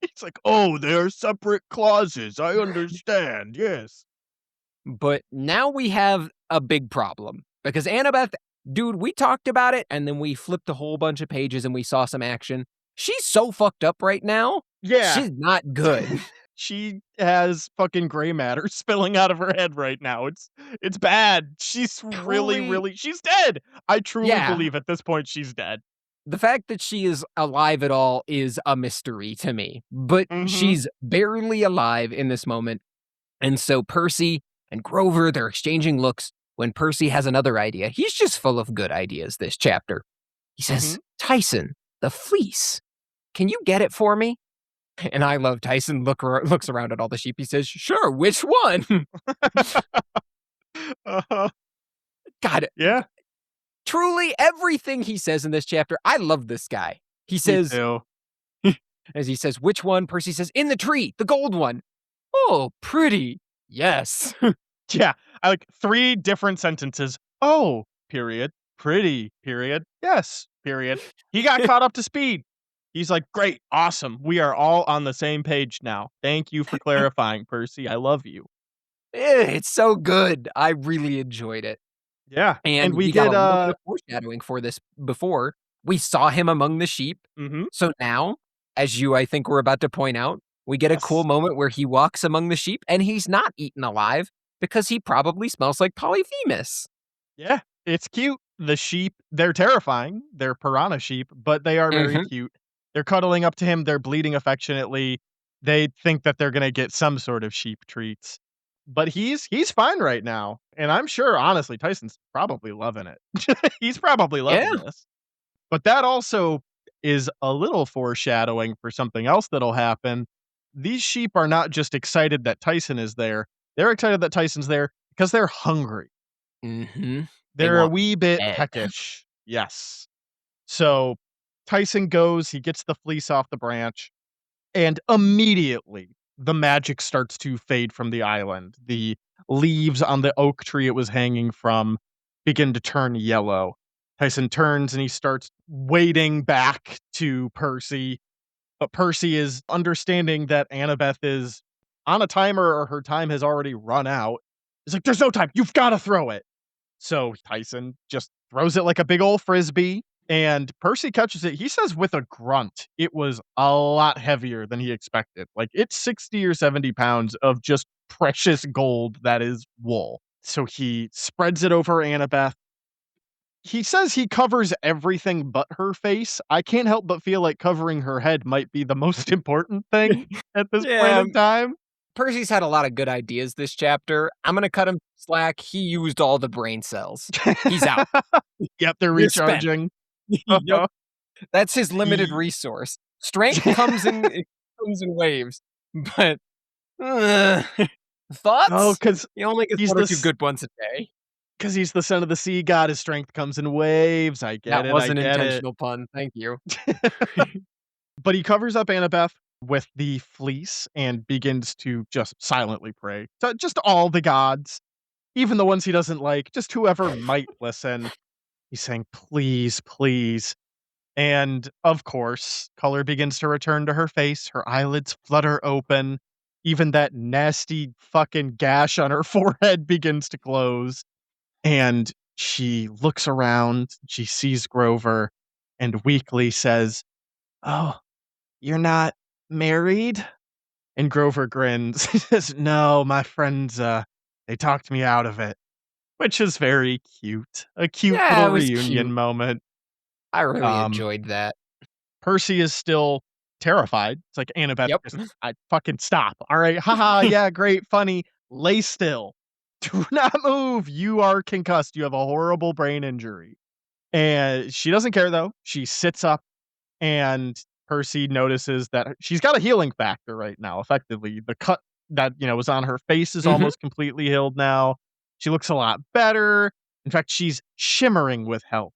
It's like, "Oh, they're separate clauses. I understand. Yes." But now we have a big problem because Annabeth, dude, we talked about it and then we flipped a whole bunch of pages and we saw some action. She's so fucked up right now. Yeah. She's not good. She has fucking gray matter spilling out of her head right now. It's bad. She's really, Truly, really she's dead. I truly yeah. believe at this point she's dead. The fact that she is alive at all is a mystery to me, but Mhm. she's barely alive in this moment. And so Percy and Grover, they're exchanging looks when Percy has another idea. He's just full of good ideas this chapter. He Mhm. says, Tyson, the fleece, can you get it for me? And I love Tyson looks around at all the sheep. He says, sure, which one? Uh-huh. God, Yeah, truly everything he says in this chapter, I love this guy. He me says, too. as he says, which one? Percy says, in the tree, the gold one. Oh, pretty. Yes. Yeah, I like 3 different sentences. "Oh, period. Pretty, period. Yes, period." He got caught up to speed. He's like, "Great, awesome. We are all on the same page now. Thank you for clarifying, Percy. I love you." It's so good. I really enjoyed it. Yeah, and And we we got get, a little bit of foreshadowing for this before. We saw him among the sheep. mhm, So now, as you, I think, were about to point out, we get a cool yes. moment where he walks among the sheep and he's not eaten alive because he probably smells like Polyphemus. Yeah, it's cute. The sheep, they're terrifying. They're piranha sheep, but they are very Mhm. cute. They're cuddling up to him, they're bleating affectionately. They think that they're gonna get some sort of sheep treats. But he's fine right now, and I'm sure, honestly, Tyson's probably loving it. He's probably Yeah. loving this. But that also is a little foreshadowing for something else that'll happen. These sheep are not just excited that Tyson is there, they're excited that Tyson's there because they're hungry. Mhm. They They're a want wee bit Ed. peckish. Yes. So Tyson goes, he gets the fleece off the branch, and immediately the magic starts to fade from the island. The leaves on the oak tree it was hanging from begin to turn yellow. Tyson turns and he starts wading back to Percy, but Percy is understanding that Annabeth is on a timer or her time has already run out. He's like, "There's no time. You've got to throw it." So Tyson just throws it like a big old frisbee, and Percy catches it. He says with a grunt, it was a lot heavier than he expected. Like it's 60 or 70 pounds of just precious gold that is wool. So he spreads it over Annabeth. He says he covers everything but her face. I can't help but feel like covering her head might be the most important thing at this point Yeah, in time. Percy's had a lot of good ideas this chapter. I'm gonna cut him slack. He used all the brain cells. He's out. Yep, they're They're spent. recharging. Yep. That's his limited He resource. Strength comes in waves, but uh, Oh, thoughts? because He only gets he's 1 or 2 this good ones a day. because he's the son of the sea god, his strength comes in waves. I get That it, was I an get it. intentional pun, thank you. But he covers up Annabeth with the fleece and begins to just silently pray to just all the gods, even the ones he doesn't like, just whoever might listen. He's saying, "Please, please." And, of course, color begins to return to her face, her eyelids flutter open, even that nasty fucking gash on her forehead begins to close. And she looks around, she sees Grover, and weakly says, "Oh, you're not married?" And Grover grins. He says, "No, my friends, they talked me out of it." which is very cute. A cute Yeah, little it was reunion cute. moment. I really Um, enjoyed that. Percy is still terrified. It's like, "Annabeth, Yep. just I fucking stop. All right. Haha, yeah, great, funny. Lay still. Do not move. You are concussed. You have a horrible brain injury." And she doesn't care though. She sits up and Percy notices that she's got a healing factor right now, effectively. The cut that, was on her face is Mhm. almost completely healed now. She looks a lot better. In fact, she's shimmering with health,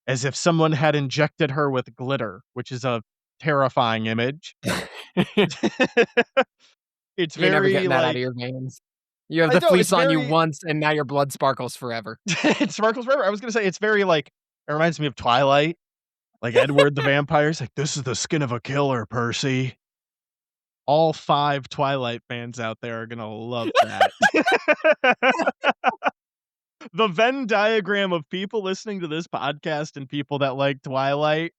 as if someone had injected her with glitter, which is a terrifying image. It's You're never very, getting that out of like your veins. You have I the know, fleece it's on you very once, and now your blood sparkles forever. it sparkles forever. I was gonna say it's very, like it reminds me of Twilight, like Edward the vampire's like, "This is the skin of a killer, Percy." All 5 Twilight fans out there are gonna love that. The Venn diagram of people listening to this podcast and people that like Twilight,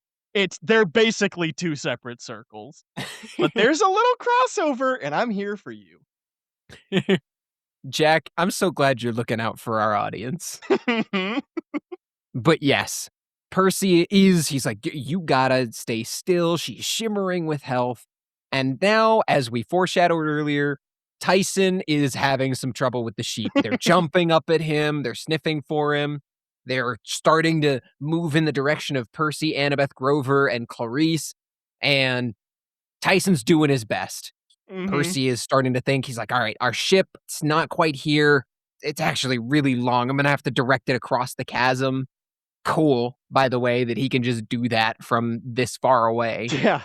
they're basically 2 separate circles, but there's a little crossover, and I'm here for you. Jack, I'm so glad you're looking out for our audience. But yes, he's like, You gotta stay still. She's shimmering with health. And now, as we foreshadowed earlier, Tyson is having some trouble with the sheep. They're jumping up at him, they're sniffing for him, they're starting to move in the direction of Percy, Annabeth Grover, and Clarice. And Tyson's doing his best. Mhm. Percy is starting to think, he's like, all right, our ship, it's not quite here. It's actually really long. I'm going to have to direct it across the chasm. Cool, by the way, that he can just do that from this far away. Yeah,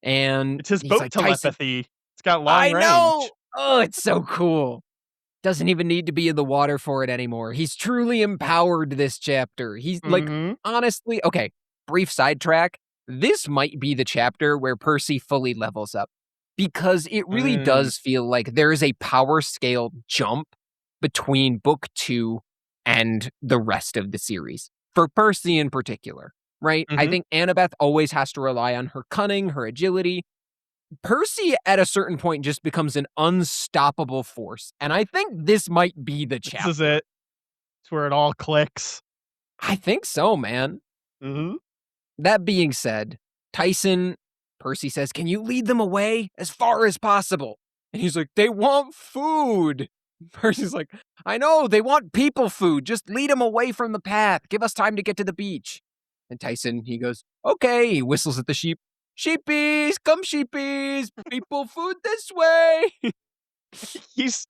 And it's his he's boat like, Tyson, telepathy. It's got long I know. range. Oh, it's so cool. Doesn't even need to be in the water for it anymore. He's truly empowered this chapter. He's like, Mhm. honestly, okay, brief sidetrack. This might be the chapter where Percy fully levels up because it really Mm. does feel like there is a power scale jump between book 2 and the rest of the series for Percy in particular, right? I Mhm. think Annabeth always has to rely on her cunning, her agility. Percy at a certain point just becomes an unstoppable force, and I think this might be the This is chapter. it. It's where it all clicks. I think so, man. Mhm. That being said, Tyson, Percy says, "Can you lead them away as far as possible?" And he's like, "They want food." Percy's like, "I know, they want people food. Just lead them away from the path. Give us time to get to the beach." And Tyson, he goes, "Okay." He whistles at the sheep. "Sheepies, come sheepies, people food this way." He's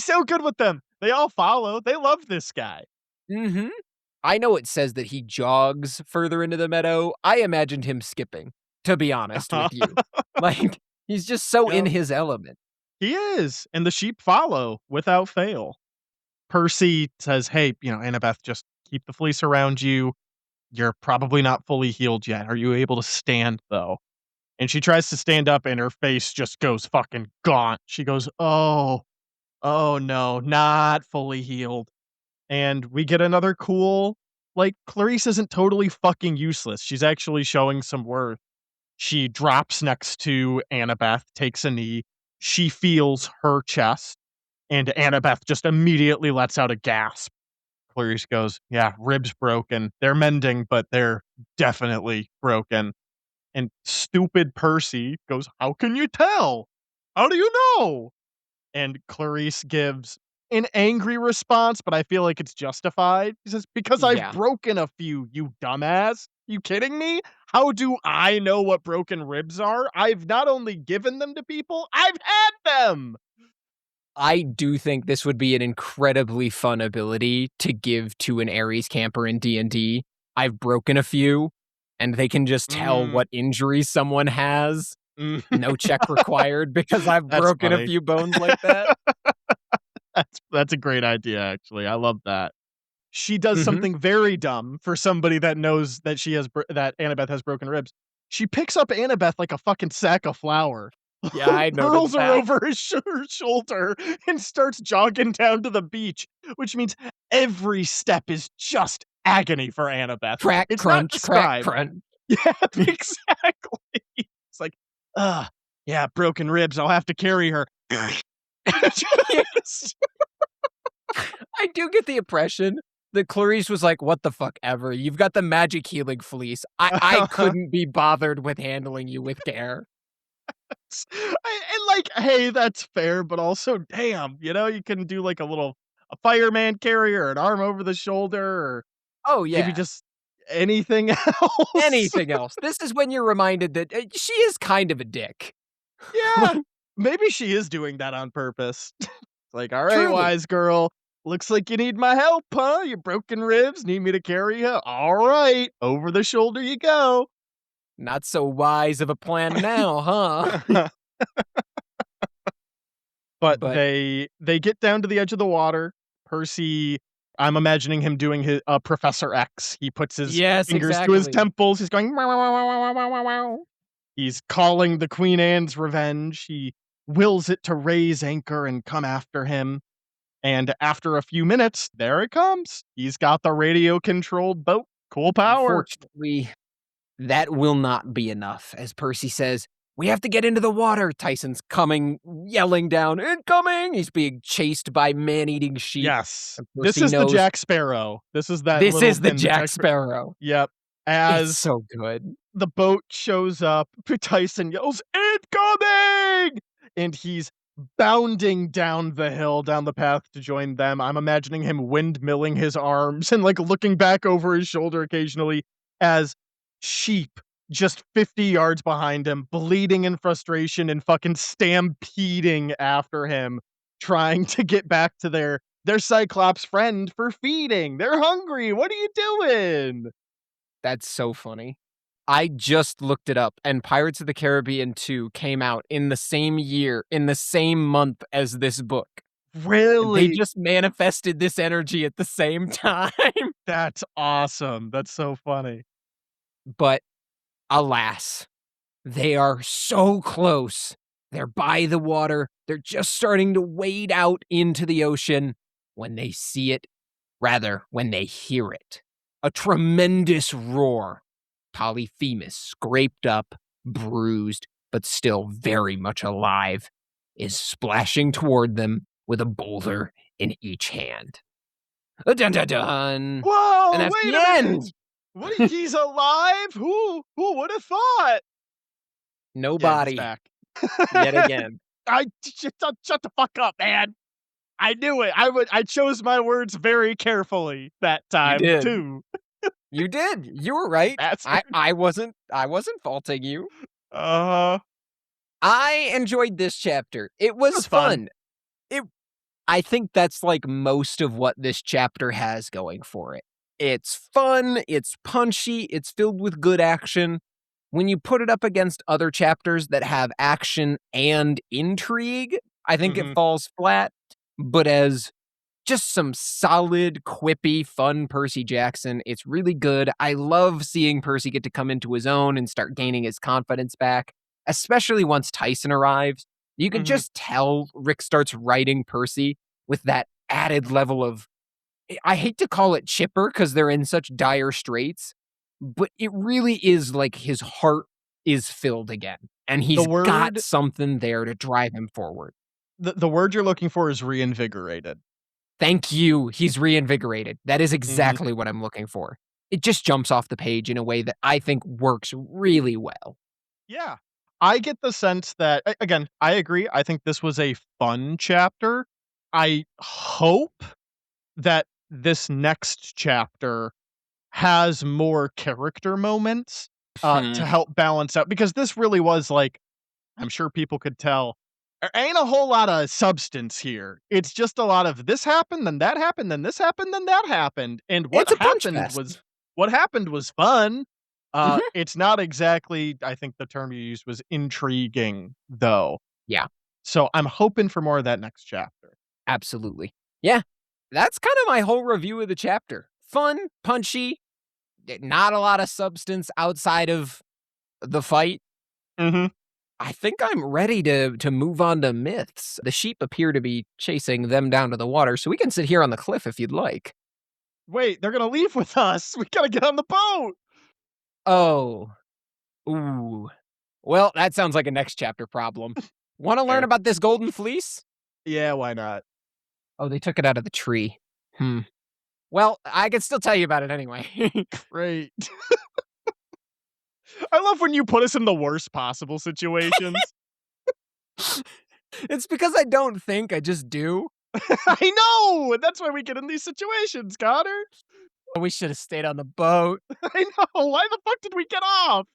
so good with them. They all follow. They love this guy. Mhm. I know it says that he jogs further into the meadow. I imagined him skipping, to be honest Uh-huh. with you. Like, he's just so in Yep. his element. He is, and the sheep follow without fail. Percy says, "Hey, Annabeth, just keep the fleece around you. You're probably not fully healed yet. Are you able to stand, though?" And she tries to stand up, and her face just goes fucking gaunt. She goes, "Oh, oh no, not fully healed." And we get another cool like, Clarice isn't totally fucking useless. She's actually showing some worth. She drops next to Annabeth, takes a knee. She feels her chest, and Annabeth just immediately lets out a gasp. Clarice goes, "Yeah, ribs broken. They're mending, but they're definitely broken." And stupid Percy goes, "How can you tell? How do you know?" And Clarice gives an angry response, but I feel like it's justified. He says, "Because I've Yeah. broken a few, you dumbass. You kidding me? How do I know what broken ribs are? I've not only given them to people, I've had them." I do think this would be an incredibly fun ability to give to an Ares camper in D&D. I've broken a few, and they can just tell Mm, what injuries someone has. mm. No check required because I've That's broken a funny. few bones like that. That's a great idea, actually. I love that. She does Mhm. something very dumb for somebody that knows that that Annabeth has broken ribs. She picks up Annabeth like a fucking sack of flour, Yeah, I hurls noticed her that. over her shoulder, and starts jogging down to the beach, which means every step is just agony for Annabeth. Crack, It's not crunch, crack, described. crunch. Yeah, exactly. It's like, "Ugh, yeah, broken ribs, I'll have to carry her." I do get the impression that Clarice was like, "What the fuck ever. You've got the magic healing fleece. I couldn't be bothered with handling you with care." And like, hey, that's fair, but also, damn, you can do like a fireman carrier, or an arm over the shoulder, or Oh, maybe yeah. just anything else. Anything else. This is when you're reminded that, she is kind of a dick. Yeah, maybe she is doing that on purpose. Like, all right, Truly. wise girl, looks like you need my help, huh? Your broken ribs need me to carry you. All right, over the shoulder you go. Not so wise of a plan now, huh? But But they get down to the edge of the water. Percy, I'm imagining him doing his Professor X. He puts his yes, fingers to his exactly. temples. He's going, "Wow, wow, wow, wow, wow, wow, wow, wow." He's calling the Queen Anne's revenge. He wills it to raise anchor and come after him. And after a few minutes, there it comes. He's got the radio controlled boat. Cool power. Unfortunately, that will not be enough. As Percy says, "We have to get into the water." Tyson's coming, yelling down, "Incoming!" He's being chased by man-eating sheep. Yes. And This Percy is the knows Jack Sparrow. This is that this little is the thing, the Jack Jack Sparrow. Sparrow. Yep. It's As so good. the boat shows up, Tyson yells, "Incoming!" And he's bounding down the hill, down the path to join them. I'm imagining him windmilling his arms and like looking back over his shoulder occasionally as sheep just 50 yards behind him, bleeding in frustration and fucking stampeding after him, trying to get back to their Cyclops friend for feeding. They're hungry. What are you doing? That's so funny. I just looked it up, and Pirates of the Caribbean 2 came out in the same year, in the same month as this book. They Really? just manifested this energy at the same time. That's awesome. That's so funny. But alas, they are so close. They're by the water. They're just starting to wade out into the ocean when they see it, rather, when they hear it. A tremendous roar. Polyphemus, scraped up, bruised, but still very much alive, is splashing toward them with a boulder in each hand. Dun dun dun! And Whoa, that's wait the a minute. end! He's alive? Who would have thought? Yeah, he's Nobody, back. yet again. Shut the fuck up, man. I knew it. I chose my words very carefully that You time did. too. You did. You were right. Bastard. I wasn't faulting you. Uh-huh. I enjoyed this chapter. It It was was fun. fun. It I think that's like most of what this chapter has going for it. It's fun, it's punchy, it's filled with good action. When you put it up against other chapters that have action and intrigue, I think it Mhm. falls flat. But as just some solid, quippy, fun Percy Jackson, it's really good. I love seeing Percy get to come into his own and start gaining his confidence back, especially once Tyson arrives. You can Mhm. just tell Rick starts writing Percy with that added level of, I hate to call it chipper because they're in such dire straits, but it really is like his heart is filled again, and The he's got word something there to drive him forward. the word you're looking for is reinvigorated. Thank you. He's reinvigorated. That is Mhm. exactly what I'm looking for. It just jumps off the page in a way that I think works really well. Yeah. I get the sense that again, I agree. I think this was a fun chapter. I hope that this next chapter has more character moments Hmm. to help balance out, because this really was like, I'm sure people could tell, there ain't a whole lot of substance here. It's just a lot of this happened, then that happened, then this happened, then that happened. And It's a punch fest. what happened was fun. Mhm. It's not exactly, I think the term you used was intriguing though. Yeah, So I'm hoping for more of that next chapter. absolutely. Yeah, that's kind of my whole review of the chapter. Fun, punchy, not a lot of substance outside of the fight. Mhm. I think I'm ready to move on to myths. The sheep appear to be chasing them down to the water, so we can sit here on the cliff if you'd like. Wait, they're gonna leave with us. We gotta get on the boat. Oh, ooh. Well, that sounds like a next chapter problem. Want to learn Fair. about this golden fleece? Yeah, why not? Oh, they took it out of the tree. Hmm. Well, I can still tell you about it anyway. Great. I love when you put us in the worst possible situations. It's because I don't think, I just do. I know! And that's why we get in these situations, Connor. We should have stayed on the boat. I know. Why the fuck did we get off?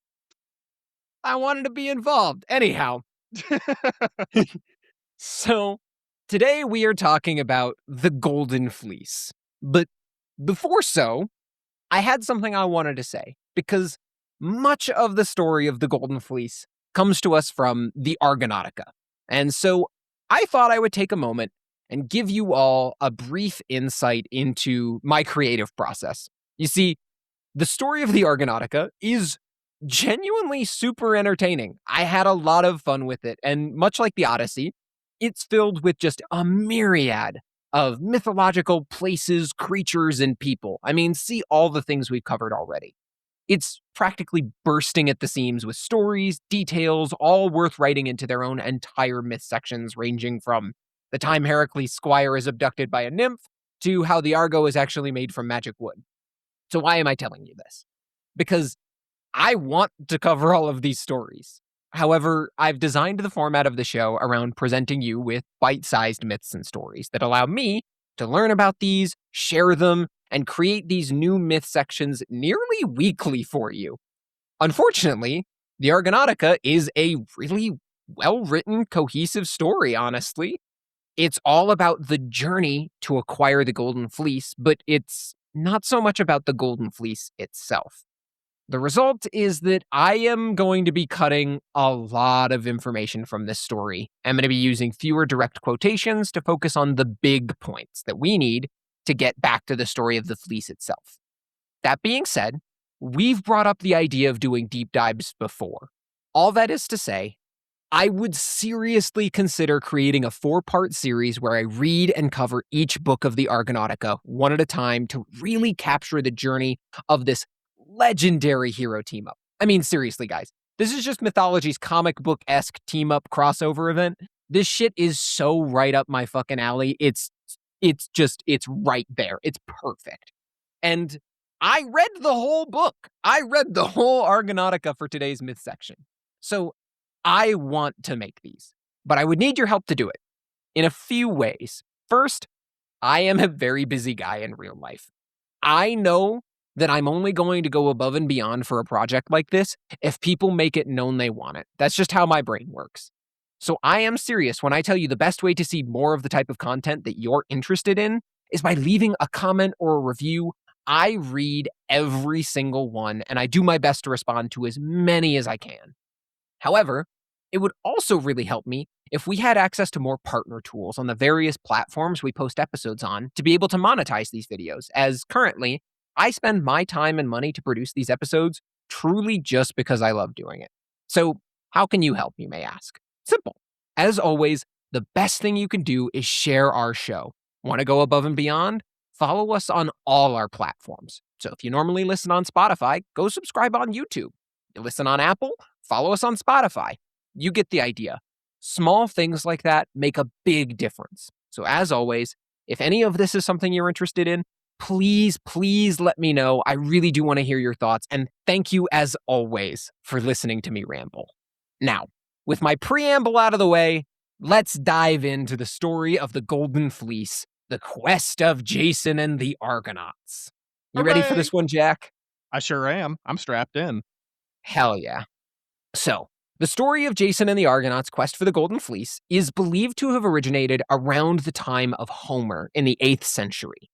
I wanted to be involved. Anyhow, so today we are talking about the Golden Fleece. But before so, I had something I wanted to say because much of the story of the Golden Fleece comes to us from the Argonautica. And so I thought I would take a moment and give you all a brief insight into my creative process. You see, the story of the Argonautica is genuinely super entertaining. I had a lot of fun with it, and much like the Odyssey, it's filled with just a myriad of mythological places, creatures, and people. I mean, see all the things we've covered already. It's practically bursting at the seams with stories, details, all worth writing into their own entire myth sections, ranging from the time Heracles' squire is abducted by a nymph to how the Argo is actually made from magic wood. So why am I telling you this? Because I want to cover all of these stories. However, I've designed the format of the show around presenting you with bite-sized myths and stories that allow me to learn about these, share them, and create these new myth sections nearly weekly for you. Unfortunately, the Argonautica is a really well-written, cohesive story, honestly. It's all about the journey to acquire the Golden Fleece, but it's not so much about the Golden Fleece itself. The result is that I am going to be cutting a lot of information from this story. I'm going to be using fewer direct quotations to focus on the big points that we need to get back to the story of the fleece itself. That being said, we've brought up the idea of doing deep dives before. All that is to say, I would seriously consider creating a 4-part series where I read and cover each book of the Argonautica one at a time to really capture the journey of this legendary hero team up. I mean, seriously, guys, this is just mythology's comic book-esque team up crossover event. This shit is so right up my fucking alley. It's right there. It's perfect. And I read the whole book. I read the whole Argonautica for today's myth section. So I want to make these, but I would need your help to do it in a few ways. First, I am a very busy guy in real life. I know that I'm only going to go above and beyond for a project like this if people make it known they want it. That's just how my brain works. So I am serious when I tell you the best way to see more of the type of content that you're interested in is by leaving a comment or a review. I read every single one, and I do my best to respond to as many as I can. However, it would also really help me if we had access to more partner tools on the various platforms we post episodes on to be able to monetize these videos, as currently, I spend my time and money to produce these episodes truly just because I love doing it. So, how can you help, you may ask? Simple. As always, the best thing you can do is share our show. Want to go above and beyond? Follow us on all our platforms. So if you normally listen on Spotify, go subscribe on YouTube. You listen on Apple? Follow us on Spotify. You get the idea. Small things like that make a big difference. So as always, if any of this is something you're interested in, please let me know. I really do want to hear your thoughts. And thank you, as always, for listening to me ramble. Now, with my preamble out of the way, let's dive into the story of the Golden Fleece, the quest of Jason and the Argonauts. You ready for Hooray! this one, Jack? I sure am. I'm strapped in. Hell yeah. So, the story of Jason and the Argonauts' quest for the Golden Fleece is believed to have originated around the time of Homer in the 8th century.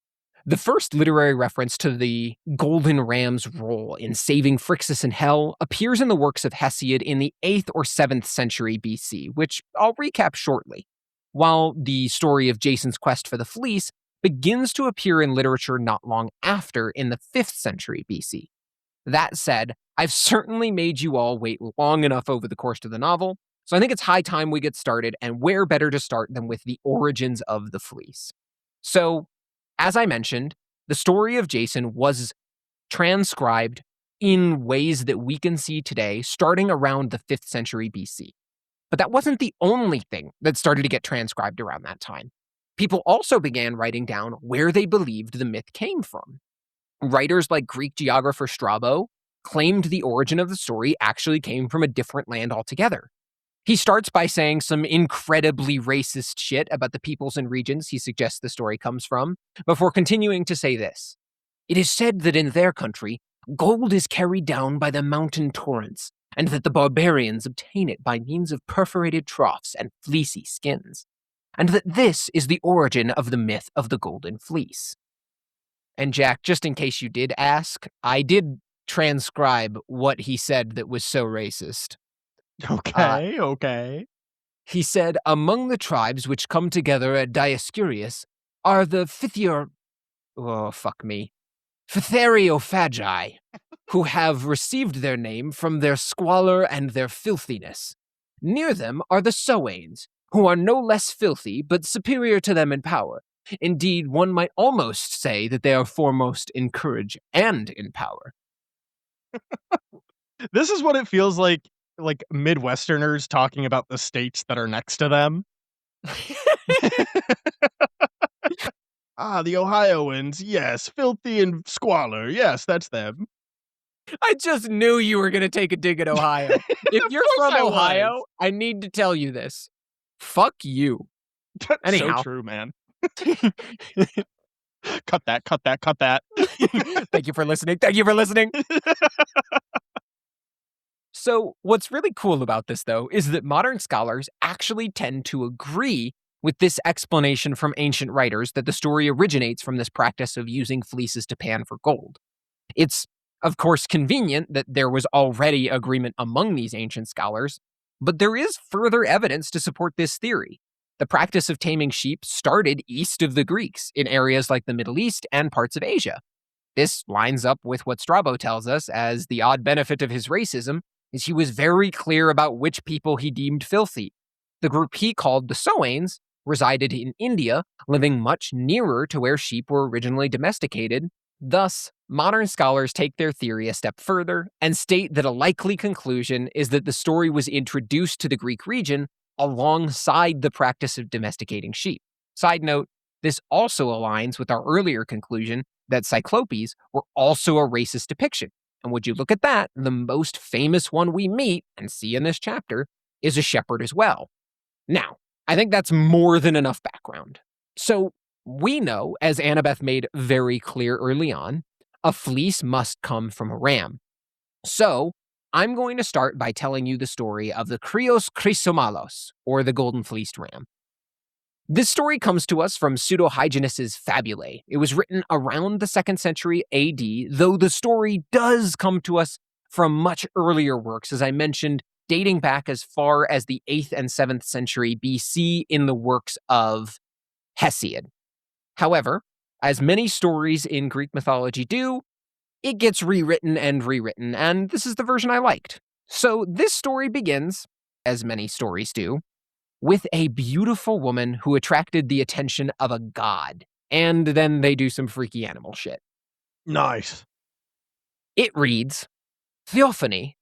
The first literary reference to the Golden Ram's role in saving Phrixus and Hell appears in the works of Hesiod in the 8th or 7th century BC, which I'll recap shortly, while the story of Jason's quest for the fleece begins to appear in literature not long after in the 5th century BC. That said, I've certainly made you all wait long enough over the course of the novel, so I think it's high time we get started, and where better to start than with the origins of the fleece. So, as I mentioned, the story of Jason was transcribed in ways that we can see today, starting around the 5th century BC. But that wasn't the only thing that started to get transcribed around that time. People also began writing down where they believed the myth came from. Writers like Greek geographer Strabo claimed the origin of the story actually came from a different land altogether. He starts by saying some incredibly racist shit about the peoples and regions he suggests the story comes from, before continuing to say this. It is said that in their country, gold is carried down by the mountain torrents, and that the barbarians obtain it by means of perforated troughs and fleecy skins, and that this is the origin of the myth of the Golden Fleece. And Jack, just in case you did ask, I did transcribe what he said that was so racist. Okay. He said, among the tribes which come together at Dioscurius are the Phthariophagi, who have received their name from their squalor and their filthiness. Near them are the Soanes, who are no less filthy, but superior to them in power. Indeed, one might almost say that they are foremost in courage and in power. This is what it feels like Midwesterners talking about the states that are next to them. The Ohioans, yes, filthy and squalor, yes, that's them. I just knew you were going to take a dig at Ohio. If Of you're course from I Ohio, was. I need to tell you this. Fuck you. That's so Anyhow. true, man. Cut that. Thank you for listening. So, what's really cool about this, though, is that modern scholars actually tend to agree with this explanation from ancient writers that the story originates from this practice of using fleeces to pan for gold. It's, of course, convenient that there was already agreement among these ancient scholars, but there is further evidence to support this theory. The practice of taming sheep started east of the Greeks in areas like the Middle East and parts of Asia. This lines up with what Strabo tells us as the odd benefit of his racism is he was very clear about which people he deemed filthy. The group he called the Soanes resided in India, living much nearer to where sheep were originally domesticated. Thus, modern scholars take their theory a step further and state that a likely conclusion is that the story was introduced to the Greek region alongside the practice of domesticating sheep. Side note, this also aligns with our earlier conclusion that Cyclopes were also a racist depiction. And would you look at that, the most famous one we meet and see in this chapter is a shepherd as well. Now, I think that's more than enough background. So, we know, as Annabeth made very clear early on, a fleece must come from a ram. So, I'm going to start by telling you the story of the Krios Chrysomalos, or the Golden Fleeced Ram. This story comes to us from Pseudo-Hyginus's Fabulae. It was written around the 2nd century AD, though the story does come to us from much earlier works, as I mentioned, dating back as far as the 8th and 7th century BC in the works of Hesiod. However, as many stories in Greek mythology do, it gets rewritten, and this is the version I liked. So this story begins, as many stories do, with a beautiful woman who attracted the attention of a god, and then they do some freaky animal shit. Nice. It reads, Theophany,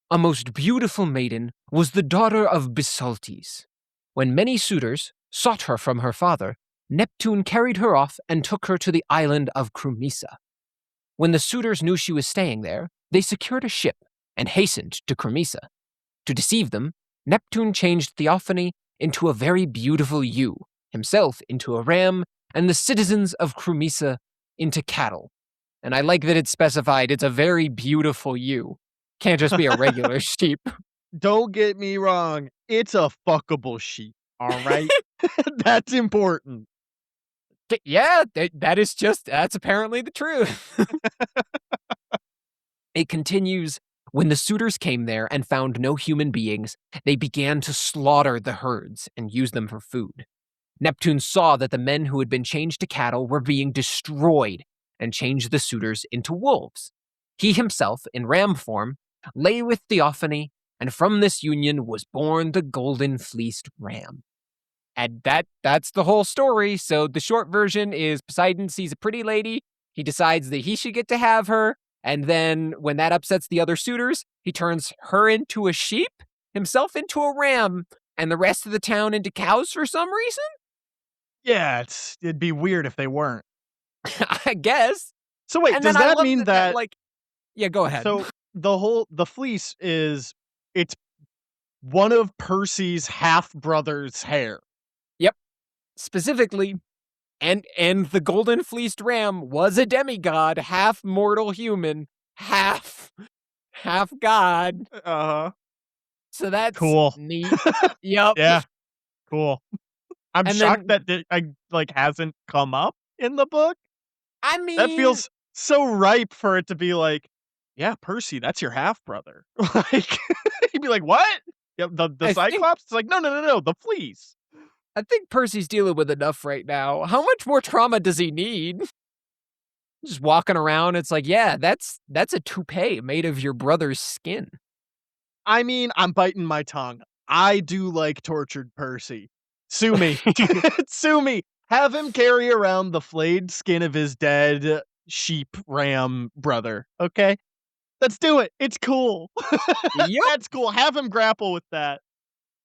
a most beautiful maiden, was the daughter of Bisaltes. When many suitors sought her from her father, Neptune carried her off and took her to the island of Crumisa. When the suitors knew she was staying there, they secured a ship and hastened to Crumisa. To deceive them, Neptune changed Theophany into a very beautiful ewe, himself into a ram, and the citizens of Crumisa into cattle. And I like that it's specified it's a very beautiful ewe. Can't just be a regular sheep. Don't get me wrong, it's a fuckable sheep, all right? That's important. Yeah, that's apparently the truth. It continues, when the suitors came there and found no human beings, they began to slaughter the herds and use them for food. Neptune saw that the men who had been changed to cattle were being destroyed and changed the suitors into wolves. He himself, in ram form, lay with Theophany, and from this union was born the Golden Fleeced Ram. And that's the whole story. So the short version is Poseidon sees a pretty lady, he decides that he should get to have her, and then when that upsets the other suitors, he turns her into a sheep, himself into a ram, and the rest of the town into cows for some reason? Yeah, it'd be weird if they weren't. I guess. So wait, And then does I that love mean that that like yeah, go ahead. so the fleece is it's one of Percy's half brother's hair? Yep. Specifically, and the golden fleeced ram was a demigod, half mortal human, half god. Uh-huh. So that's Cool. neat. Yep. Yeah, cool. I'm And shocked then that like, hasn't come up in the book. I That mean, feels so ripe for it to be like, "Yeah, Percy, that's your half brother." Like, he'd be like, "What? Yeah, the I think Cyclops?" It's like, "No, no, no, no, the fleece." I think Percy's dealing with enough right now. How much more trauma does he need? Just walking around, it's like, yeah, that's a toupee made of your brother's skin. I mean, I'm biting my tongue. I do like tortured Percy. Sue me. Sue me. Have him carry around the flayed skin of his dead sheep ram brother, okay? Let's do it. It's cool. Yep. That's cool. Have him grapple with that.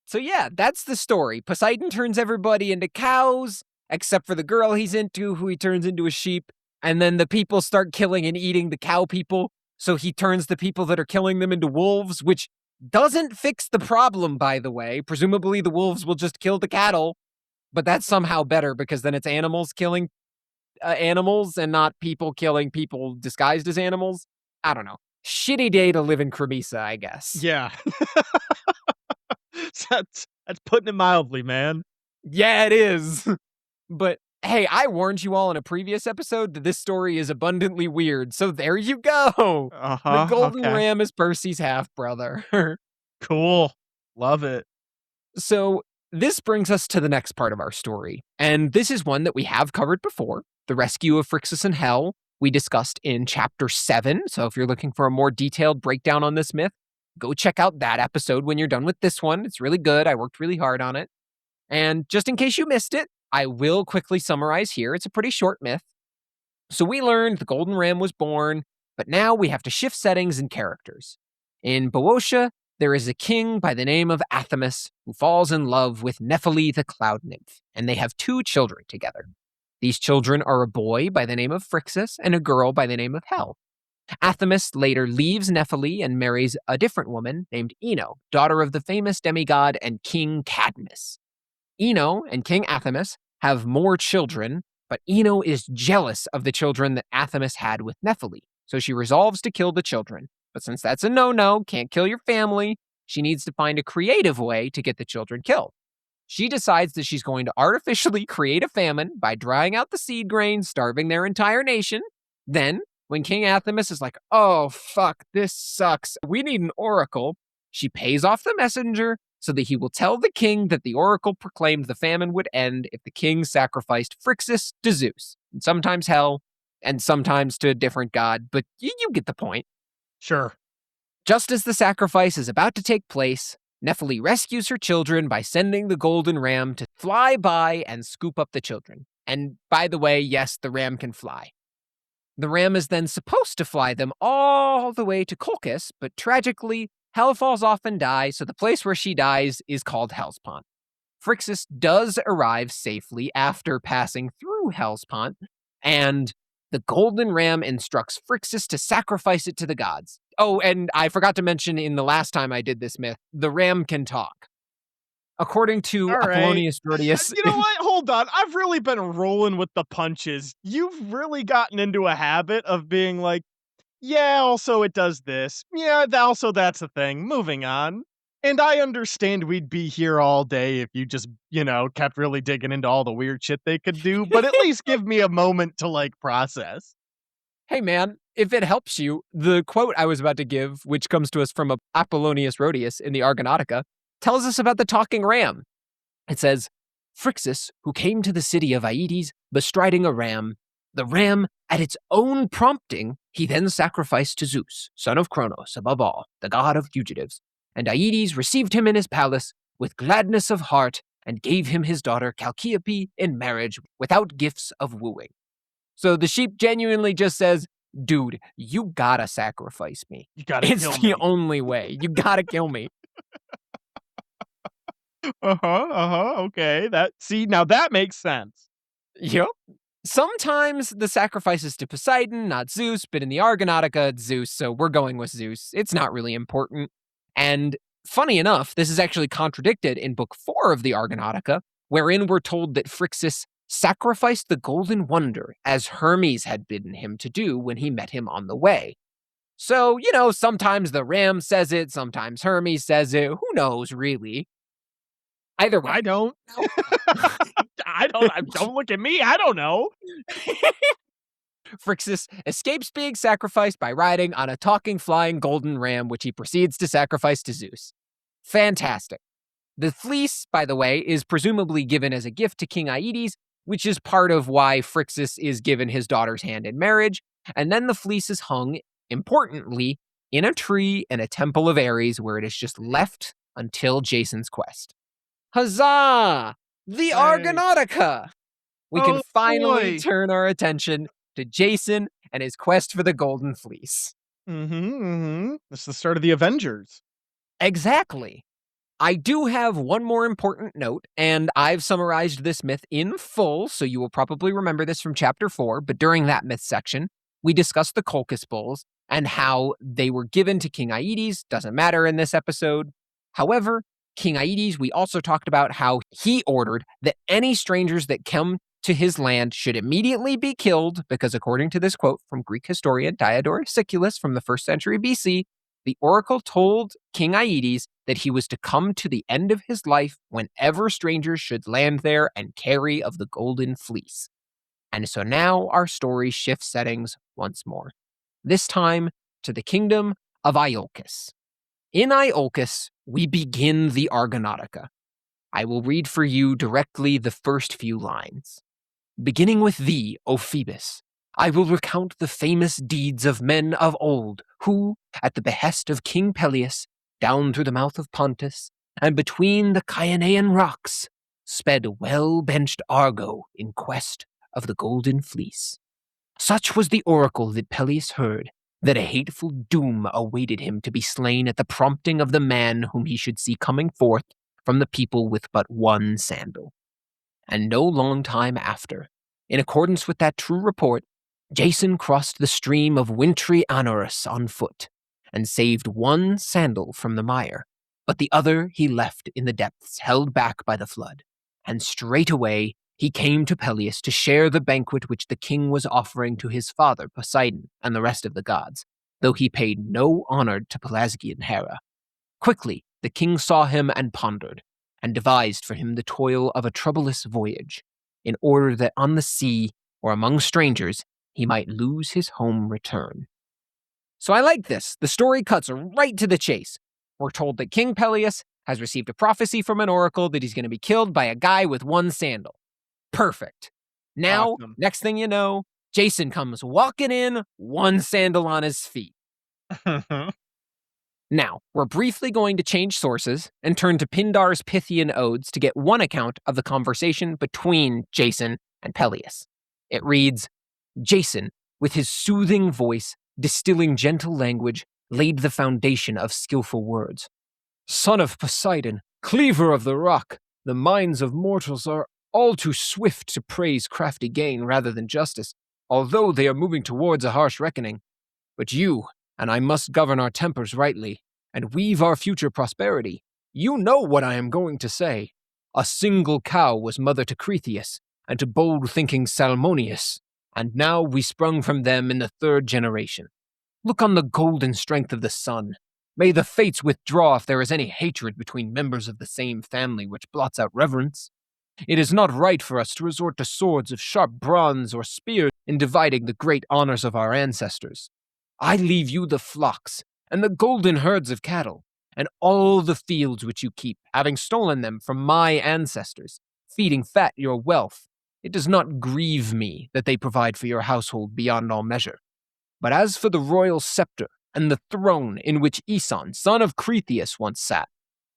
So yeah, that's the story. Poseidon turns everybody into cows, except for the girl he's into, who he turns into a sheep. And then the people start killing and eating the cow people. So he turns the people that are killing them into wolves, which doesn't fix the problem, by the way. Presumably the wolves will just kill the cattle, but that's somehow better because then it's animals killing animals and not people killing people disguised as animals. I don't know. Shitty day to live in Cremisa, I guess. Yeah. That's putting it mildly, man. Yeah, it is. But hey, I warned you all in a previous episode that this story is abundantly weird, so there you go. The Uh-huh. Golden Okay. Ram is Percy's half brother. Cool. Love it. So this brings us to the next part of our story, and this is one that we have covered before, the rescue of Phrixus and Hel. We discussed in chapter 7, so if you're looking for a more detailed breakdown on this myth, go check out that episode when you're done with this one. It's really good. I worked really hard on it. And just in case you missed it, I will quickly summarize here. It's a pretty short myth. So we learned the Golden Ram was born, but now we have to shift settings and characters. In Boeotia, there is a king by the name of Athamas who falls in love with Nephele the cloud nymph, and they have 2 children together. These children are a boy by the name of Phrixus and a girl by the name of Hel. Athamas later leaves Nephele and marries a different woman named Ino, daughter of the famous demigod and king Cadmus. Ino and King Athamas have more children, but Ino is jealous of the children that Athamas had with Nephele, so she resolves to kill the children. But since that's a no-no, can't kill your family, she needs to find a creative way to get the children killed. She decides that she's going to artificially create a famine by drying out the seed grain, starving their entire nation. Then, when King Athamas is like, oh, fuck, this sucks, we need an oracle, she pays off the messenger so that he will tell the king that the oracle proclaimed the famine would end if the king sacrificed Phrixus to Zeus, and sometimes Hel, and sometimes to a different god, but you get the point. Sure. Just as the sacrifice is about to take place, Nephele rescues her children by sending the golden ram to fly by and scoop up the children. And by the way, yes, the ram can fly. The ram is then supposed to fly them all the way to Colchis, but tragically, Hel falls off and dies, so the place where she dies is called Hellespont. Phrixus does arrive safely after passing through Hellespont, and the golden ram instructs Phrixus to sacrifice it to the gods. Oh, and I forgot to mention in the last time I did this myth, the ram can talk. According to All right. Apollonius Rhodius, You know what? Hold on. I've really been rolling with the punches. You've really gotten into a habit of being like, yeah, also it does this. Yeah, also that's a thing. Moving on. And I understand we'd be here all day if you just, kept really digging into all the weird shit they could do, but at least give me a moment to like process. hey man, if it helps you, the quote I was about to give, which comes to us from Apollonius Rhodius in the Argonautica, tells us about the talking ram. It says, Phrixus, who came to the city of Aedes bestriding a ram, the ram, at its own prompting, he then sacrificed to Zeus, son of Cronos, above all, the god of fugitives. And Aedes received him in his palace with gladness of heart and gave him his daughter Chalciope in marriage without gifts of wooing. So the sheep genuinely just says, dude, you gotta sacrifice me. You gotta It's kill the me. only way. You gotta kill me. Okay, now that makes sense. Yep. Sometimes the sacrifice is to Poseidon, not Zeus, but in the Argonautica, it's Zeus, so we're going with Zeus. It's not really important. And funny enough, this is actually contradicted in Book 4 of the Argonautica, wherein we're told that Phrixus sacrificed the Golden Wonder as Hermes had bidden him to do when he met him on the way. So, sometimes the ram says it, sometimes Hermes says it, who knows, really? Either I way. don't. Don't look at me. I don't know. Phrixus escapes being sacrificed by riding on a talking, flying golden ram, which he proceeds to sacrifice to Zeus. Fantastic. The fleece, by the way, is presumably given as a gift to King Aedes, which is part of why Phrixus is given his daughter's hand in marriage, and then the fleece is hung, importantly, in a tree in a temple of Ares where it is just left until Jason's quest. Huzzah! The Hey. Argonautica! We can Oh finally boy. turn our attention to Jason and his quest for the Golden Fleece. It's the start of the Avengers. Exactly. I do have one more important note, and I've summarized this myth in full, so you will probably remember this from chapter 4, but during that myth section, we discussed the Colchis Bulls and how they were given to King Aedes, doesn't matter in this episode. However, King Aedes, we also talked about how he ordered that any strangers that come to his land should immediately be killed, because according to this quote from Greek historian Diodorus Siculus from the 1st century BC, the oracle told King Aedes that he was to come to the end of his life whenever strangers should land there and carry of the Golden Fleece. And so now our story shifts settings once more, this time to the kingdom of Iolcus. In Iolcus, we begin the Argonautica. I will read for you directly the first few lines. Beginning with thee, O Phoebus, I will recount the famous deeds of men of old, who, at the behest of King Peleus, down through the mouth of Pontus, and between the Chianaean rocks, sped well-benched Argo in quest of the Golden Fleece. Such was the oracle that Peleus heard, that a hateful doom awaited him to be slain at the prompting of the man whom he should see coming forth from the people with but one sandal. And no long time after, in accordance with that true report, Jason crossed the stream of wintry Anorus on foot, and saved one sandal from the mire, but the other he left in the depths, held back by the flood. And straightway he came to Peleus to share the banquet which the king was offering to his father Poseidon and the rest of the gods, though he paid no honor to Pelasgian Hera. Quickly the king saw him and pondered, and devised for him the toil of a troublous voyage, in order that on the sea or among strangers he might lose his home return. So I like this. The story cuts right to the chase. We're told that King Peleus has received a prophecy from an oracle that he's going to be killed by a guy with one sandal. Perfect. Now, Awesome. next thing you know, Jason comes walking in, one sandal on his feet. Now, we're briefly going to change sources and turn to Pindar's Pythian Odes to get one account of the conversation between Jason and Peleus. It reads, Jason, with his soothing voice, distilling gentle language, laid the foundation of skillful words. Son of Poseidon, cleaver of the rock, the minds of mortals are all too swift to praise crafty gain rather than justice, although they are moving towards a harsh reckoning. But you and I must govern our tempers rightly, and weave our future prosperity. You know what I am going to say. A single cow was mother to Cretheus, and to bold-thinking Salmonius, and now we sprung from them in the 3rd generation. Look on the golden strength of the sun. May the fates withdraw if there is any hatred between members of the same family which blots out reverence. It is not right for us to resort to swords of sharp bronze or spears in dividing the great honors of our ancestors. I leave you the flocks, and the golden herds of cattle, and all the fields which you keep, having stolen them from my ancestors, feeding fat your wealth. It does not grieve me that they provide for your household beyond all measure. But as for the royal scepter and the throne in which Aeson, son of Cretheus, once sat,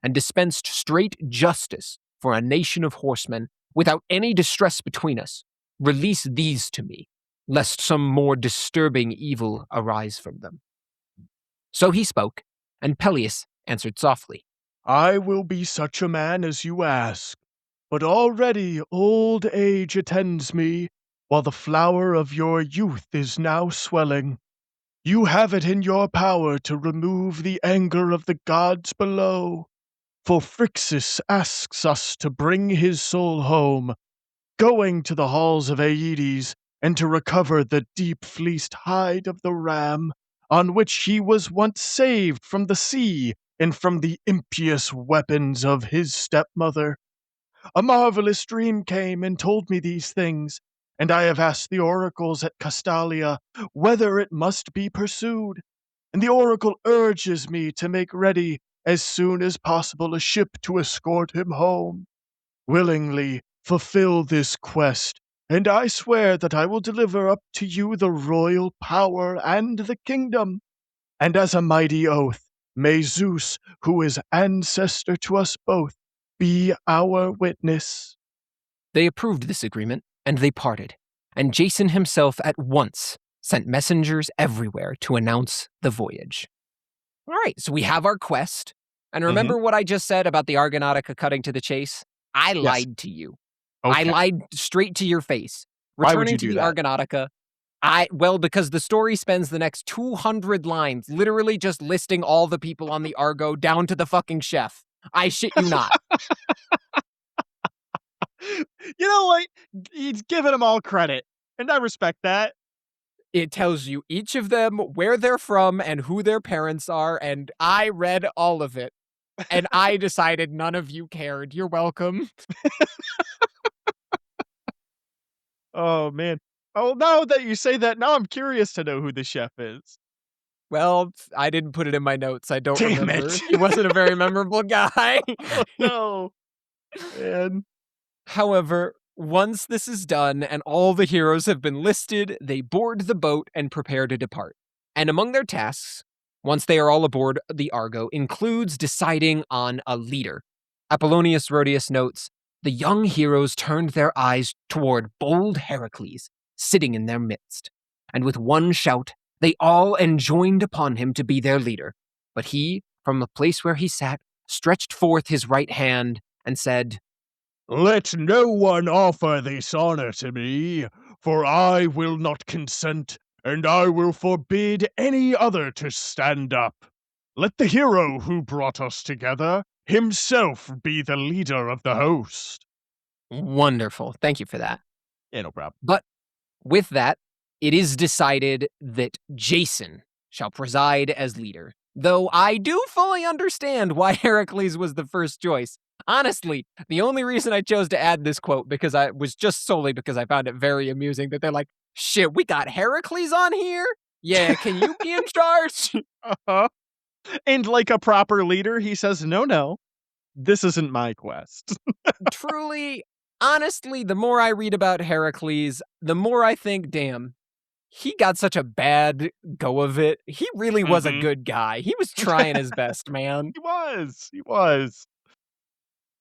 and dispensed straight justice for a nation of horsemen, without any distress between us, release these to me, lest some more disturbing evil arise from them. So he spoke, and Peleus answered softly, I will be such a man as you ask, but already old age attends me, while the flower of your youth is now swelling. You have it in your power to remove the anger of the gods below, for Phrixus asks us to bring his soul home, going to the halls of Aedes, and to recover the deep-fleeced hide of the ram, on which he was once saved from the sea and from the impious weapons of his stepmother. A marvelous dream came and told me these things, and I have asked the oracles at Castalia whether it must be pursued. And the oracle urges me to make ready as soon as possible a ship to escort him home. Willingly fulfill this quest, and I swear that I will deliver up to you the royal power and the kingdom. And as a mighty oath, may Zeus, who is ancestor to us both, be our witness. They approved this agreement, and they parted, and Jason himself at once sent messengers everywhere to announce the voyage. All right, so we have our quest. And Mm-hmm. remember what I just said about the Argonautica cutting to the chase? I Yes. lied to you. I Okay. lied straight to your face. Why would Returning you to do the that? Argonautica, because the story spends the next 200 lines literally just listing all the people on the Argo down to the fucking chef. I shit you not. You know what? He's giving them all credit, and I respect that. It tells you each of them, where they're from, and who their parents are, and I read all of it. And I decided none of you cared. You're welcome. Oh man. Oh, now that you say that, now I'm curious to know who the chef is. Well, I didn't put it in my notes. I don't Damn remember. it! He wasn't a very memorable guy. Oh no, man. However, once this is done and all the heroes have been listed, they board the boat and prepare to depart. And among their tasks, once they are all aboard the Argo, includes deciding on a leader. Apollonius Rhodius notes, the young heroes turned their eyes toward bold Heracles, sitting in their midst. And with one shout, they all enjoined upon him to be their leader. But he, from the place where he sat, stretched forth his right hand and said, Let no one offer this honor to me, for I will not consent, and I will forbid any other to stand up. Let the hero who brought us together himself be the leader of the host. wonderful. Thank you for that. Yeah, no problem. But with that, it is decided that Jason shall preside as leader. Though I do fully understand why Heracles was the first choice. Honestly, the only reason I chose to add this quote was just solely because I found it very amusing that they're like, shit, we got Heracles on here? Yeah, can you be in charge? Uh-huh. And like a proper leader, he says, no, no, this isn't my quest. Truly, honestly, the more I read about Heracles, the more I think, damn, he got such a bad go of it. He really was a Mhm. good guy. He was trying his best, man. He was. He was.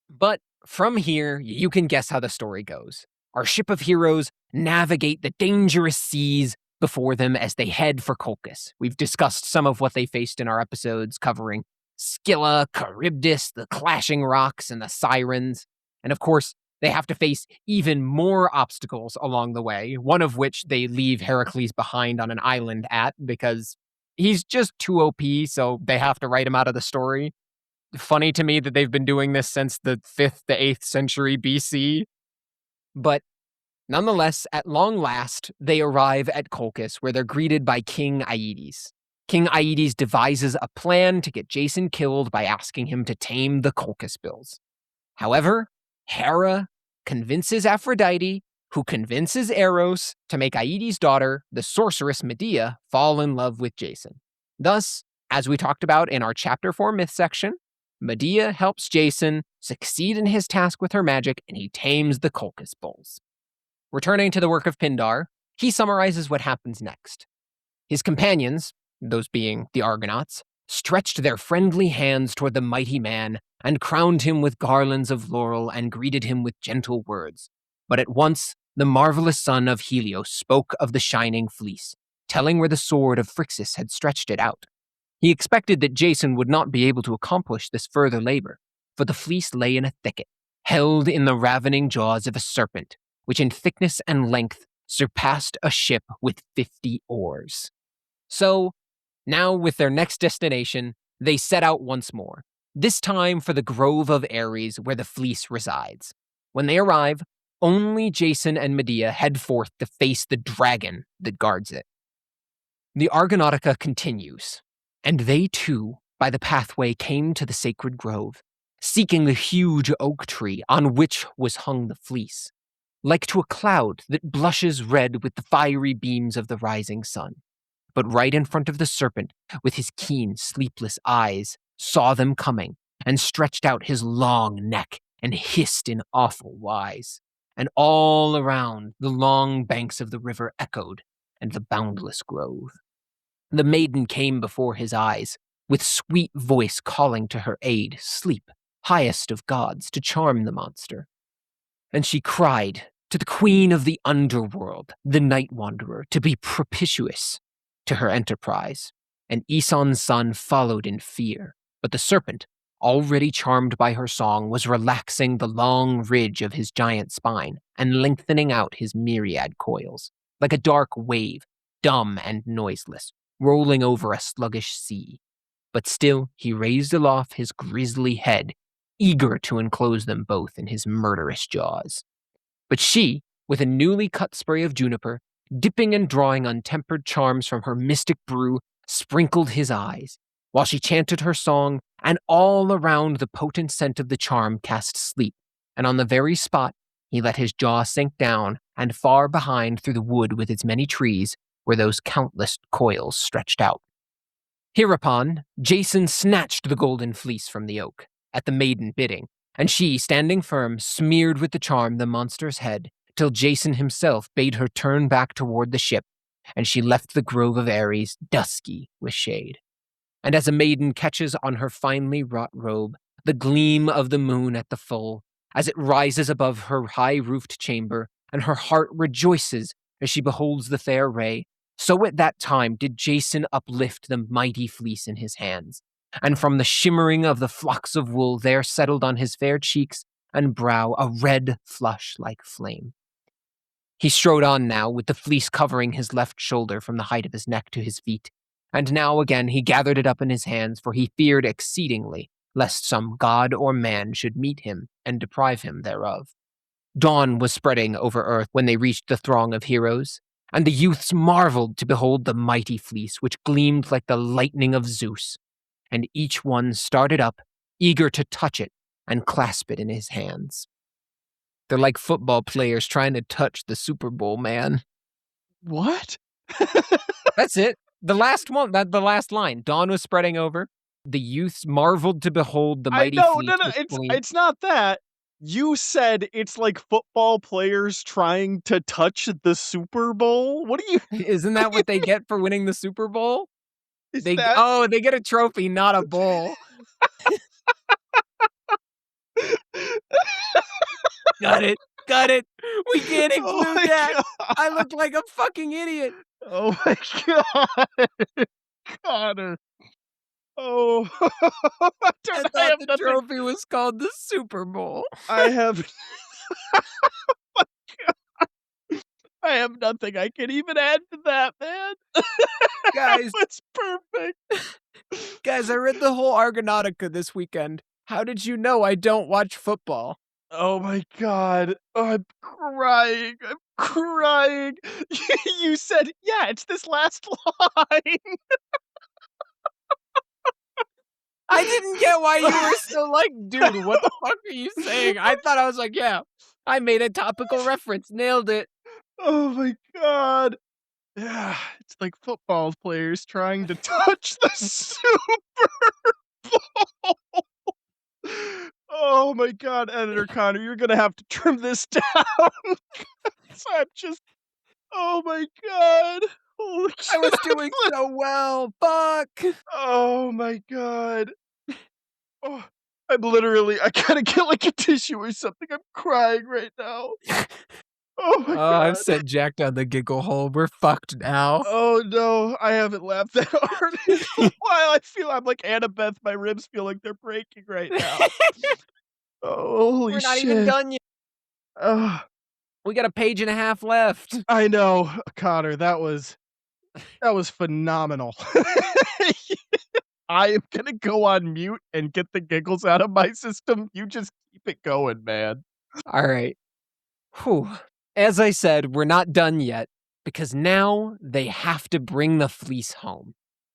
But from here, you can guess how the story goes. Our ship of heroes navigate the dangerous seas before them as they head for Colchis. We've discussed some of what they faced in our episodes covering Scylla, Charybdis, the clashing rocks, and the sirens. And of course, they have to face even more obstacles along the way, one of which they leave Heracles behind on an island at because he's just too OP, so they have to write him out of the story. Funny to me that they've been doing this since the 5th to 8th century BC. But nonetheless, at long last, they arrive at Colchis, where they're greeted by King Aedes. King Aedes devises a plan to get Jason killed by asking him to tame the Colchis bills. However, Hera convinces Aphrodite, who convinces Eros to make Aedes' daughter, the sorceress Medea, fall in love with Jason. Thus, as we talked about in our Chapter 4 myth section, Medea helps Jason succeed in his task with her magic, and he tames the Colchis bulls. Returning to the work of Pindar, he summarizes what happens next. His companions, those being the Argonauts, stretched their friendly hands toward the mighty man and crowned him with garlands of laurel and greeted him with gentle words. But at once the marvelous son of Helios spoke of the shining fleece, telling where the sword of Phrixus had stretched it out. He expected that Jason would not be able to accomplish this further labor, for the fleece lay in a thicket, held in the ravening jaws of a serpent, which in thickness and length surpassed a ship with 50 oars. So, now with their next destination, they set out once more, this time for the Grove of Ares where the fleece resides. When they arrive, only Jason and Medea head forth to face the dragon that guards it. The Argonautica continues, and they too, by the pathway, came to the sacred grove, seeking the huge oak tree on which was hung the fleece, like to a cloud that blushes red with the fiery beams of the rising sun. But right in front of the serpent, with his keen, sleepless eyes, saw them coming, and stretched out his long neck and hissed in awful wise. And all around the long banks of the river echoed, and the boundless grove. The maiden came before his eyes, with sweet voice calling to her aid, Sleep, highest of gods, to charm the monster. And she cried to the queen of the underworld, the night wanderer, to be propitious to her enterprise. And Aeson's son followed in fear, but the serpent, already charmed by her song, was relaxing the long ridge of his giant spine and lengthening out his myriad coils, like a dark wave, dumb and noiseless, rolling over a sluggish sea. But still he raised aloft his grisly head, eager to enclose them both in his murderous jaws. But she, with a newly cut spray of juniper, dipping and drawing untempered charms from her mystic brew, sprinkled his eyes, while she chanted her song, and all around the potent scent of the charm cast sleep, and on the very spot he let his jaw sink down, and far behind through the wood with its many trees were those countless coils stretched out. Hereupon, Jason snatched the golden fleece from the oak, at the maiden bidding, and she, standing firm, smeared with the charm the monster's head, till Jason himself bade her turn back toward the ship, and she left the Grove of Ares dusky with shade. And as a maiden catches on her finely wrought robe the gleam of the moon at the full, as it rises above her high-roofed chamber, and her heart rejoices as she beholds the fair ray, so at that time did Jason uplift the mighty fleece in his hands, and from the shimmering of the flocks of wool there settled on his fair cheeks and brow a red flush like flame. He strode on now, with the fleece covering his left shoulder from the height of his neck to his feet, and now again he gathered it up in his hands, for he feared exceedingly lest some god or man should meet him and deprive him thereof. Dawn was spreading over earth when they reached the throng of heroes, and the youths marveled to behold the mighty fleece, which gleamed like the lightning of Zeus, and each one started up, eager to touch it and clasp it in his hands. They're like football players trying to touch the Super Bowl, man. What? That's it. The last one, the last line. Dawn was spreading over. The youths marveled to behold the mighty fleece. No, it's not that. You said it's like football players trying to touch the Super Bowl? What do you Isn't that what they get for winning the Super Bowl? is They that they get a trophy, not a bowl. Got it. Got it. We can't Oh include my that. god. I look like a fucking idiot. Oh my god. Connor. Oh. I I thought have the nothing. trophy was called the Super Bowl. I have I have nothing I can even add to that, man. Guys, It's perfect. guys, I read the whole Argonautica this weekend. How did you know I don't watch football? Oh my god. Oh, I'm crying. I'm crying. You said, "Yeah, it's this last line." I didn't get why you were so like, dude, what the fuck are you saying? I thought I was like, yeah, I made a topical reference, nailed it. Oh my god. Yeah, it's like football players trying to touch the Super Bowl. Oh my god, Editor Connor, you're gonna have to trim this down. 'Cause I'm just oh my god. Holy I was shit. doing so well. Fuck. Oh my god. Oh, I gotta get like a tissue or something. I'm crying right now. Oh my Oh, I've god. sent Jack down the giggle hole. We're fucked now. Oh no, I haven't laughed that hard in a while. I feel I'm like Annabeth. My ribs feel like they're breaking right now. Oh, holy We're not even shit. done yet. Ugh, We got a page and a half left. I know, Connor. That was phenomenal. I am gonna go on mute and get the giggles out of my system. You just keep it going, man. All right. Whew. As I said, we're not done yet because now they have to bring the fleece home.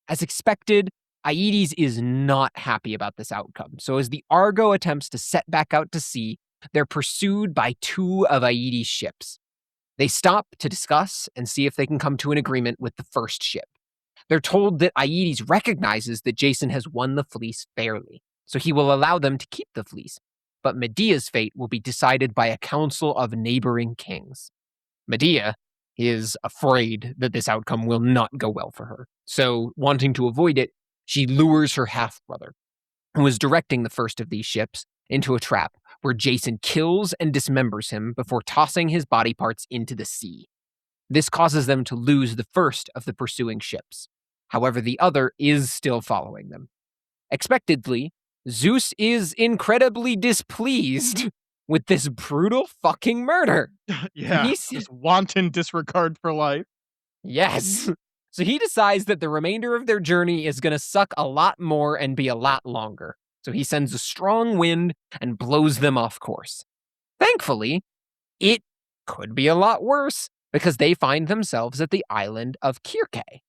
As expected, Aedes is not happy about this outcome. So as the Argo attempts to set back out to sea, they're pursued by two of Aedes' ships. They stop to discuss and see if they can come to an agreement with the first ship. They're told that Aedes recognizes that Jason has won the fleece fairly, so he will allow them to keep the fleece. But Medea's fate will be decided by a council of neighboring kings. Medea is afraid that this outcome will not go well for her. So, wanting to avoid it, she lures her half brother, who is directing the first of these ships, into a trap where Jason kills and dismembers him before tossing his body parts into the sea. This causes them to lose the first of the pursuing ships. However, the other is still following them. Expectedly, Zeus is incredibly displeased with this brutal fucking murder. Yeah, just wanton disregard for life. Yes. So he decides that the remainder of their journey is going to suck a lot more and be a lot longer. So he sends a strong wind and blows them off course. Thankfully, it could be a lot worse because they find themselves at the island of Kirke,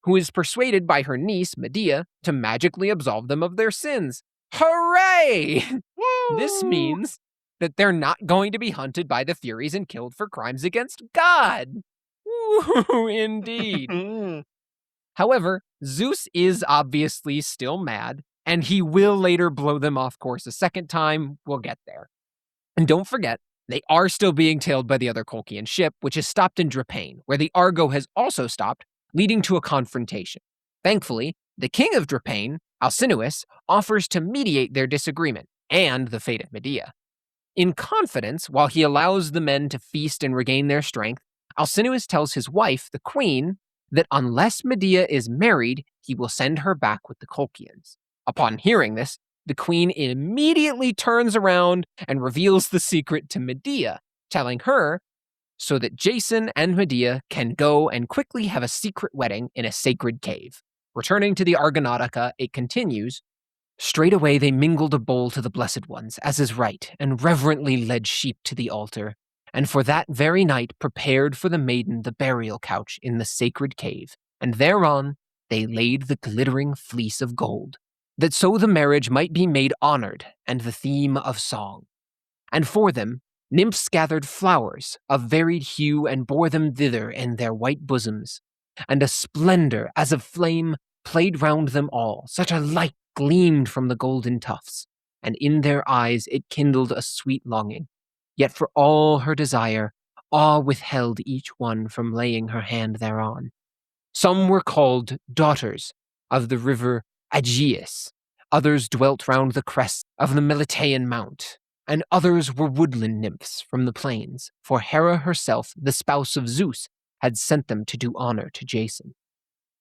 who is persuaded by her niece, Medea, to magically absolve them of their sins. Hooray! This Woo! means that they're not going to be hunted by the Furies and killed for crimes against God. Woo, indeed. However, Zeus is obviously still mad, and he will later blow them off course a second time. We'll get there. And don't forget, they are still being tailed by the other Colchian ship, which is stopped in Drepane, where the Argo has also stopped, leading to a confrontation. Thankfully, the king of Drepane, Alcinous, offers to mediate their disagreement and the fate of Medea. In confidence, while he allows the men to feast and regain their strength, Alcinous tells his wife, the queen, that unless Medea is married, he will send her back with the Colchians. Upon hearing this, the queen immediately turns around and reveals the secret to Medea, telling her so that Jason and Medea can go and quickly have a secret wedding in a sacred cave. Returning to the Argonautica, it continues, straightway they mingled a bowl to the blessed ones, as is right, and reverently led sheep to the altar, and for that very night prepared for the maiden the burial couch in the sacred cave, and thereon they laid the glittering fleece of gold, that so the marriage might be made honored and the theme of song. And for them, nymphs gathered flowers of varied hue and bore them thither in their white bosoms, and a splendor as of flame played round them all, such a light gleamed from the golden tufts, and in their eyes it kindled a sweet longing. Yet for all her desire, awe withheld each one from laying her hand thereon. Some were called daughters of the river Aegeus, others dwelt round the crest of the Melitaean mount, and others were woodland nymphs from the plains, for Hera herself, the spouse of Zeus, had sent them to do honor to Jason.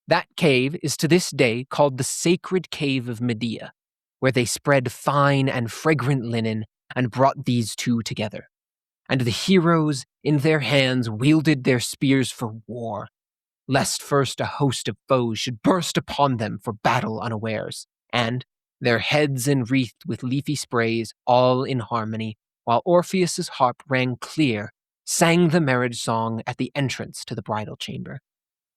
That cave is to this day called the Sacred Cave of Medea, where they spread fine and fragrant linen and brought these two together. And the heroes in their hands wielded their spears for war, lest first a host of foes should burst upon them for battle unawares, and, their heads enwreathed with leafy sprays, all in harmony, while Orpheus's harp rang clear, sang the marriage song at the entrance to the bridal chamber.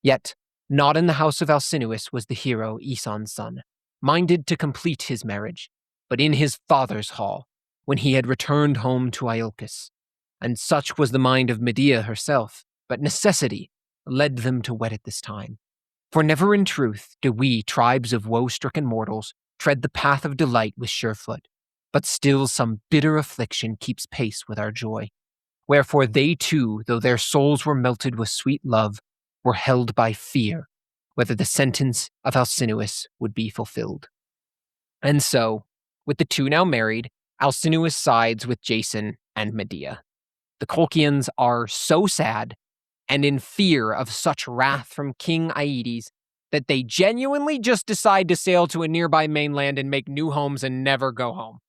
Yet, not in the house of Alcinous was the hero Aeson's son, minded to complete his marriage, but in his father's hall, when he had returned home to Iolcus. And such was the mind of Medea herself, but necessity led them to wed at this time. For never in truth do we, tribes of woe-stricken mortals, tread the path of delight with sure foot, but still some bitter affliction keeps pace with our joy. Wherefore they too, though their souls were melted with sweet love, were held by fear, whether the sentence of Alcinous would be fulfilled. And so, with the two now married, Alcinous sides with Jason and Medea. The Colchians are so sad and in fear of such wrath from King Aedes that they genuinely just decide to sail to a nearby mainland and make new homes and never go home.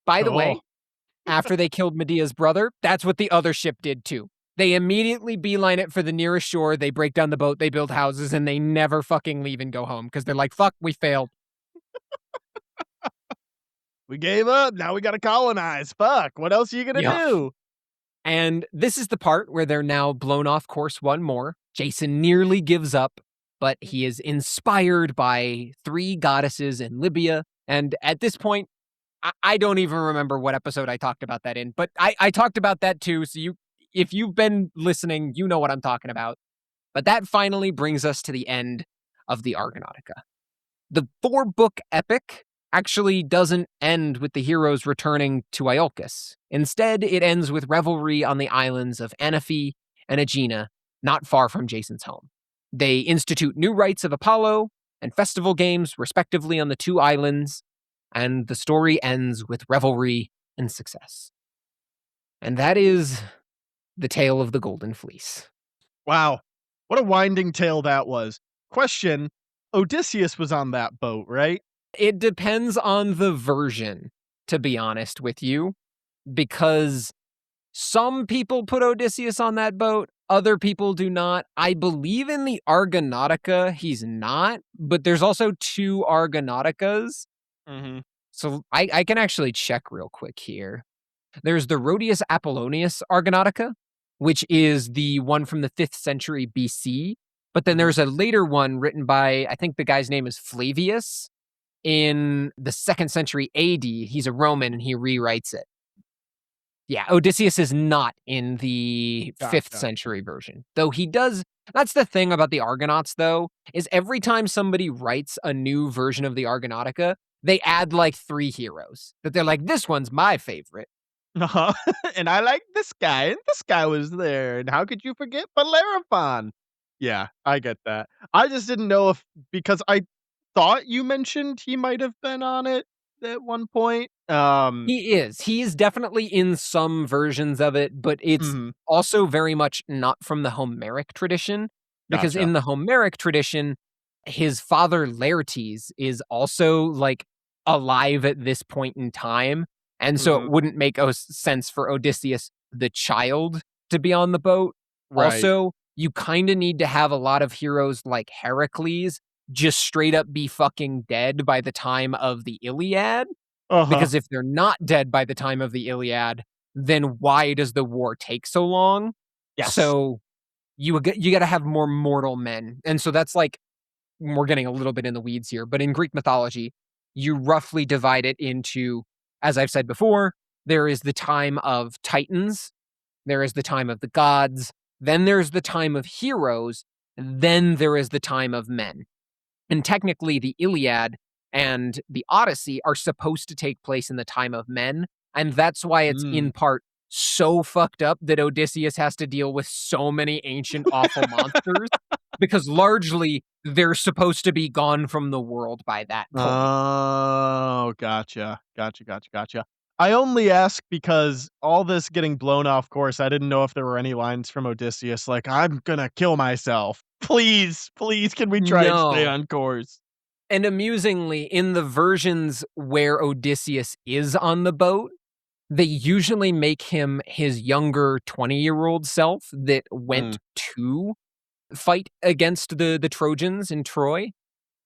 By the way, Oh, after they killed Medea's brother, that's what the other ship did too. They immediately beeline it for the nearest shore, they break down the boat, they build houses, and they never fucking leave and go home because they're like, fuck, we failed. we gave up. Now we got to colonize. Fuck. What else are you going to Yeah. do? And this is the part where they're now blown off course one more. Jason nearly gives up, but he is inspired by 3 goddesses in Libya. And at this point, I don't even remember what episode I talked about that in, but I talked about that too. So if you've been listening, you know what I'm talking about. But that finally brings us to the end of the Argonautica. The 4-book epic actually doesn't end with the heroes returning to Iolcus. Instead, it ends with revelry on the islands of Anafi and Aegina, not far from Jason's home. They institute new rites of Apollo and festival games, respectively, on the 2 islands, and the story ends with revelry and success. And that is the tale of the Golden Fleece. Wow. What a winding tale that was. Question. Odysseus was on that boat, right? It depends on the version, to be honest with you, because some people put Odysseus on that boat, other people do not. I believe in the Argonautica, he's not, but there's also 2 Argonauticas. Mm-hmm. So I can actually check real quick here. There's the Rhodius Apollonius Argonautica, which is the one from the 5th century BC. But then there's a later one written by, I think the guy's name is Flavius, in the 2nd century AD. He's a Roman and he rewrites it. Yeah, Odysseus is not in the 5th century version. Though he does, that's the thing about the Argonauts, though, is every time somebody writes a new version of the Argonautica, they add like 3 heroes. That they're like, this one's my favorite. Uh-huh. And I like this guy, and this guy was there, and how could you forget Bellerophon? Yeah, I get that. I just didn't know if because I thought you mentioned he might have been on it at one point. He is. He is definitely in some versions of it, but it's Mhm, also very much not from the Homeric tradition. Because gotcha. in the Homeric tradition, his father Laertes is also like alive at this point in time. And so it Mhm, wouldn't make sense for Odysseus, the child, to be on the boat. right. Also, you kind of need to have a lot of heroes like Heracles just straight up be fucking dead by the time of the Iliad. Uh-huh. Because if they're not dead by the time of the Iliad, then why does the war take so long? Yes. So you got to have more mortal men. And so that's like, we're getting a little bit in the weeds here, but in Greek mythology, you roughly divide it into, as I've said before, there is the time of Titans, there is the time of the gods, then there's the time of heroes, then there is the time of men. And technically, the Iliad and the Odyssey are supposed to take place in the time of men. And that's why it's Mm. in part so fucked up that Odysseus has to deal with so many ancient, awful monsters, because largely they're supposed to be gone from the world by that point. Oh, gotcha. Gotcha. I only ask because all this getting blown off course, I didn't know if there were any lines from Odysseus like, "I'm gonna kill myself. Please, please, can we try and stay No. on course?" And amusingly, in the versions where Odysseus is on the boat, they usually make him his younger 20-year-old self that Mm. went to fight against the Trojans in Troy,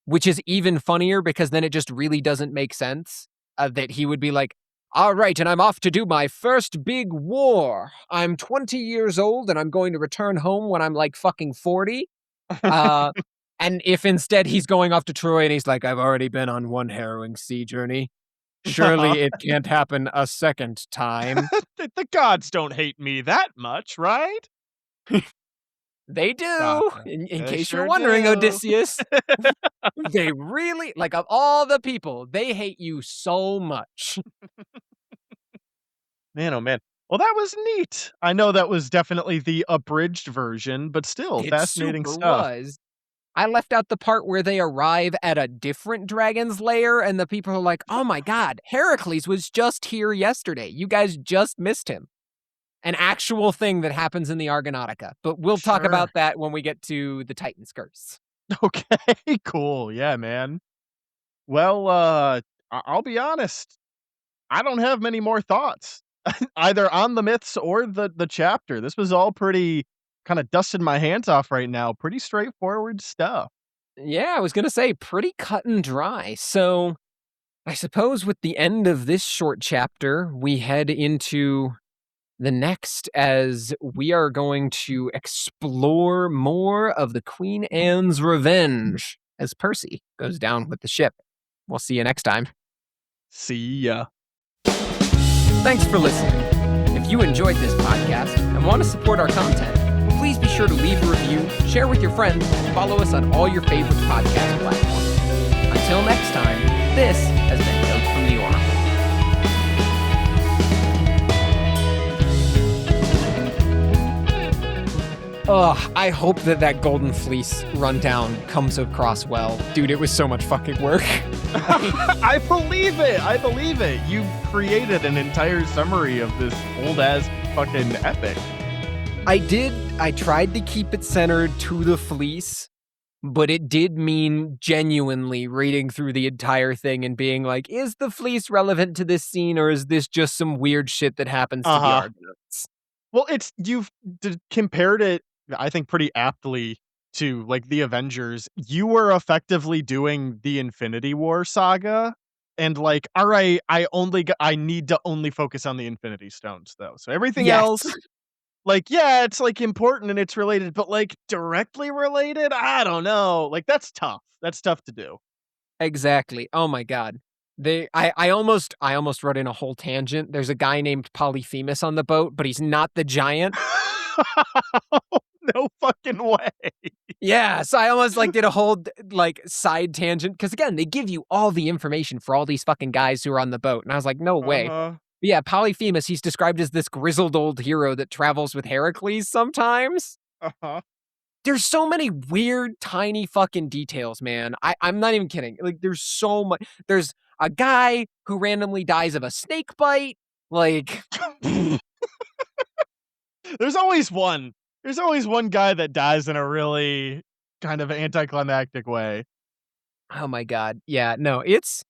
which is even funnier because then it just really doesn't make sense that he would be like, all right, and I'm off to do my first big war. I'm 20 years old and I'm going to return home when I'm like fucking 40. Uh, and if instead he's going off to Troy and he's like, I've already been on one harrowing sea journey. Uh-huh. Surely it can't happen a second time. The gods don't hate me that much, right? They do. Gotcha. In They case you're sure wondering, do. Odysseus, they really, like, of all the people, they hate you so much. Man, oh man. Well, that was neat. I know that was definitely the abridged version, but still It fascinating super stuff. was. I left out the part where they arrive at a different dragon's lair, and the people are like, oh my god, Heracles was just here yesterday. You guys just missed him. an actual thing that happens in the Argonautica. But we'll talk Sure. about that when we get to the Titan's Curse. Okay, cool. Yeah, man. Well, I'll be honest. I don't have many more thoughts either on the myths or the chapter. This was all pretty kind of dusting my hands off right now. Pretty straightforward stuff. Yeah, I was going to say pretty cut and dry. So I suppose with the end of this short chapter, we head into the next as we are going to explore more of the Queen Anne's revenge as Percy goes down with the ship. We'll see you next time. See ya. Thanks for listening. If you enjoyed this podcast and want to support our content, please be sure to leave a review, share with your friends, and follow us on all your favorite podcast platforms. Until next time, this has been Notes from the Oracle. Ugh, I hope that Golden Fleece rundown comes across well. Dude, it was so much fucking work. I believe it. I believe it. You created an entire summary of this old ass fucking epic. I did. I tried to keep it centered to the fleece, but it did mean genuinely reading through the entire thing and being like, is the fleece relevant to this scene or is this just some weird shit that happens to the Uh-huh. Argonauts? Well, you've compared it, I think, pretty aptly to like the Avengers. You were effectively doing the Infinity War saga, and like, all right, I need to only focus on the Infinity Stones though. So everything Yes, else, like, yeah, it's like important and it's related, but like directly related, I don't know. Like that's tough. That's tough to do. exactly. Oh my god. I almost wrote in a whole tangent. There's a guy named Polyphemus on the boat, but he's not the giant. No fucking way. Yeah, so I almost like did a whole like side tangent because again, they give you all the information for all these fucking guys who are on the boat, and I was like, no way. Uh-huh. But yeah, Polyphemus, he's described as this grizzled old hero that travels with Heracles sometimes. Uh-huh. There's so many weird, tiny fucking details, man. I'm not even kidding. Like, there's so much. There's a guy who randomly dies of a snake bite. Like, There's always one. There's always one guy that dies in a really kind of anticlimactic way. oh my god, yeah, no, it's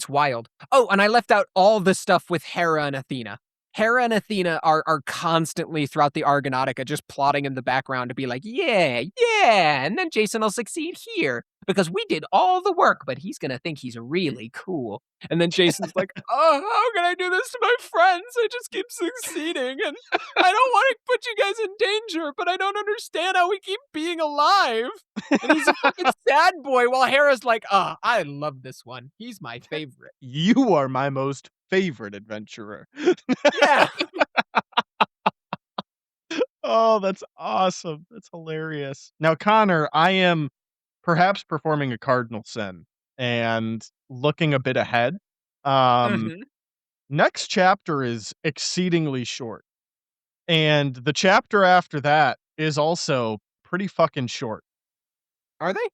wild. Oh, and I left out all the stuff with Hera and Athena. Hera and Athena are constantly throughout the Argonautica just plotting in the background to be like, yeah, yeah, and then Jason will succeed here because we did all the work, but he's gonna think he's really cool. And then Jason's like, oh, how can I do this to my friends? I just keep succeeding, and I don't want to put you guys in danger, but I don't understand how we keep being alive. And he's a fucking sad boy while Hera's like, I love this one. He's my favorite. You are my most favorite adventurer. Yeah. Oh, that's awesome. That's hilarious. Now, Connor, I am perhaps performing a cardinal sin and looking a bit ahead. Um, Mhm. Next chapter is exceedingly short, and the chapter after that is also pretty fucking short. Are they?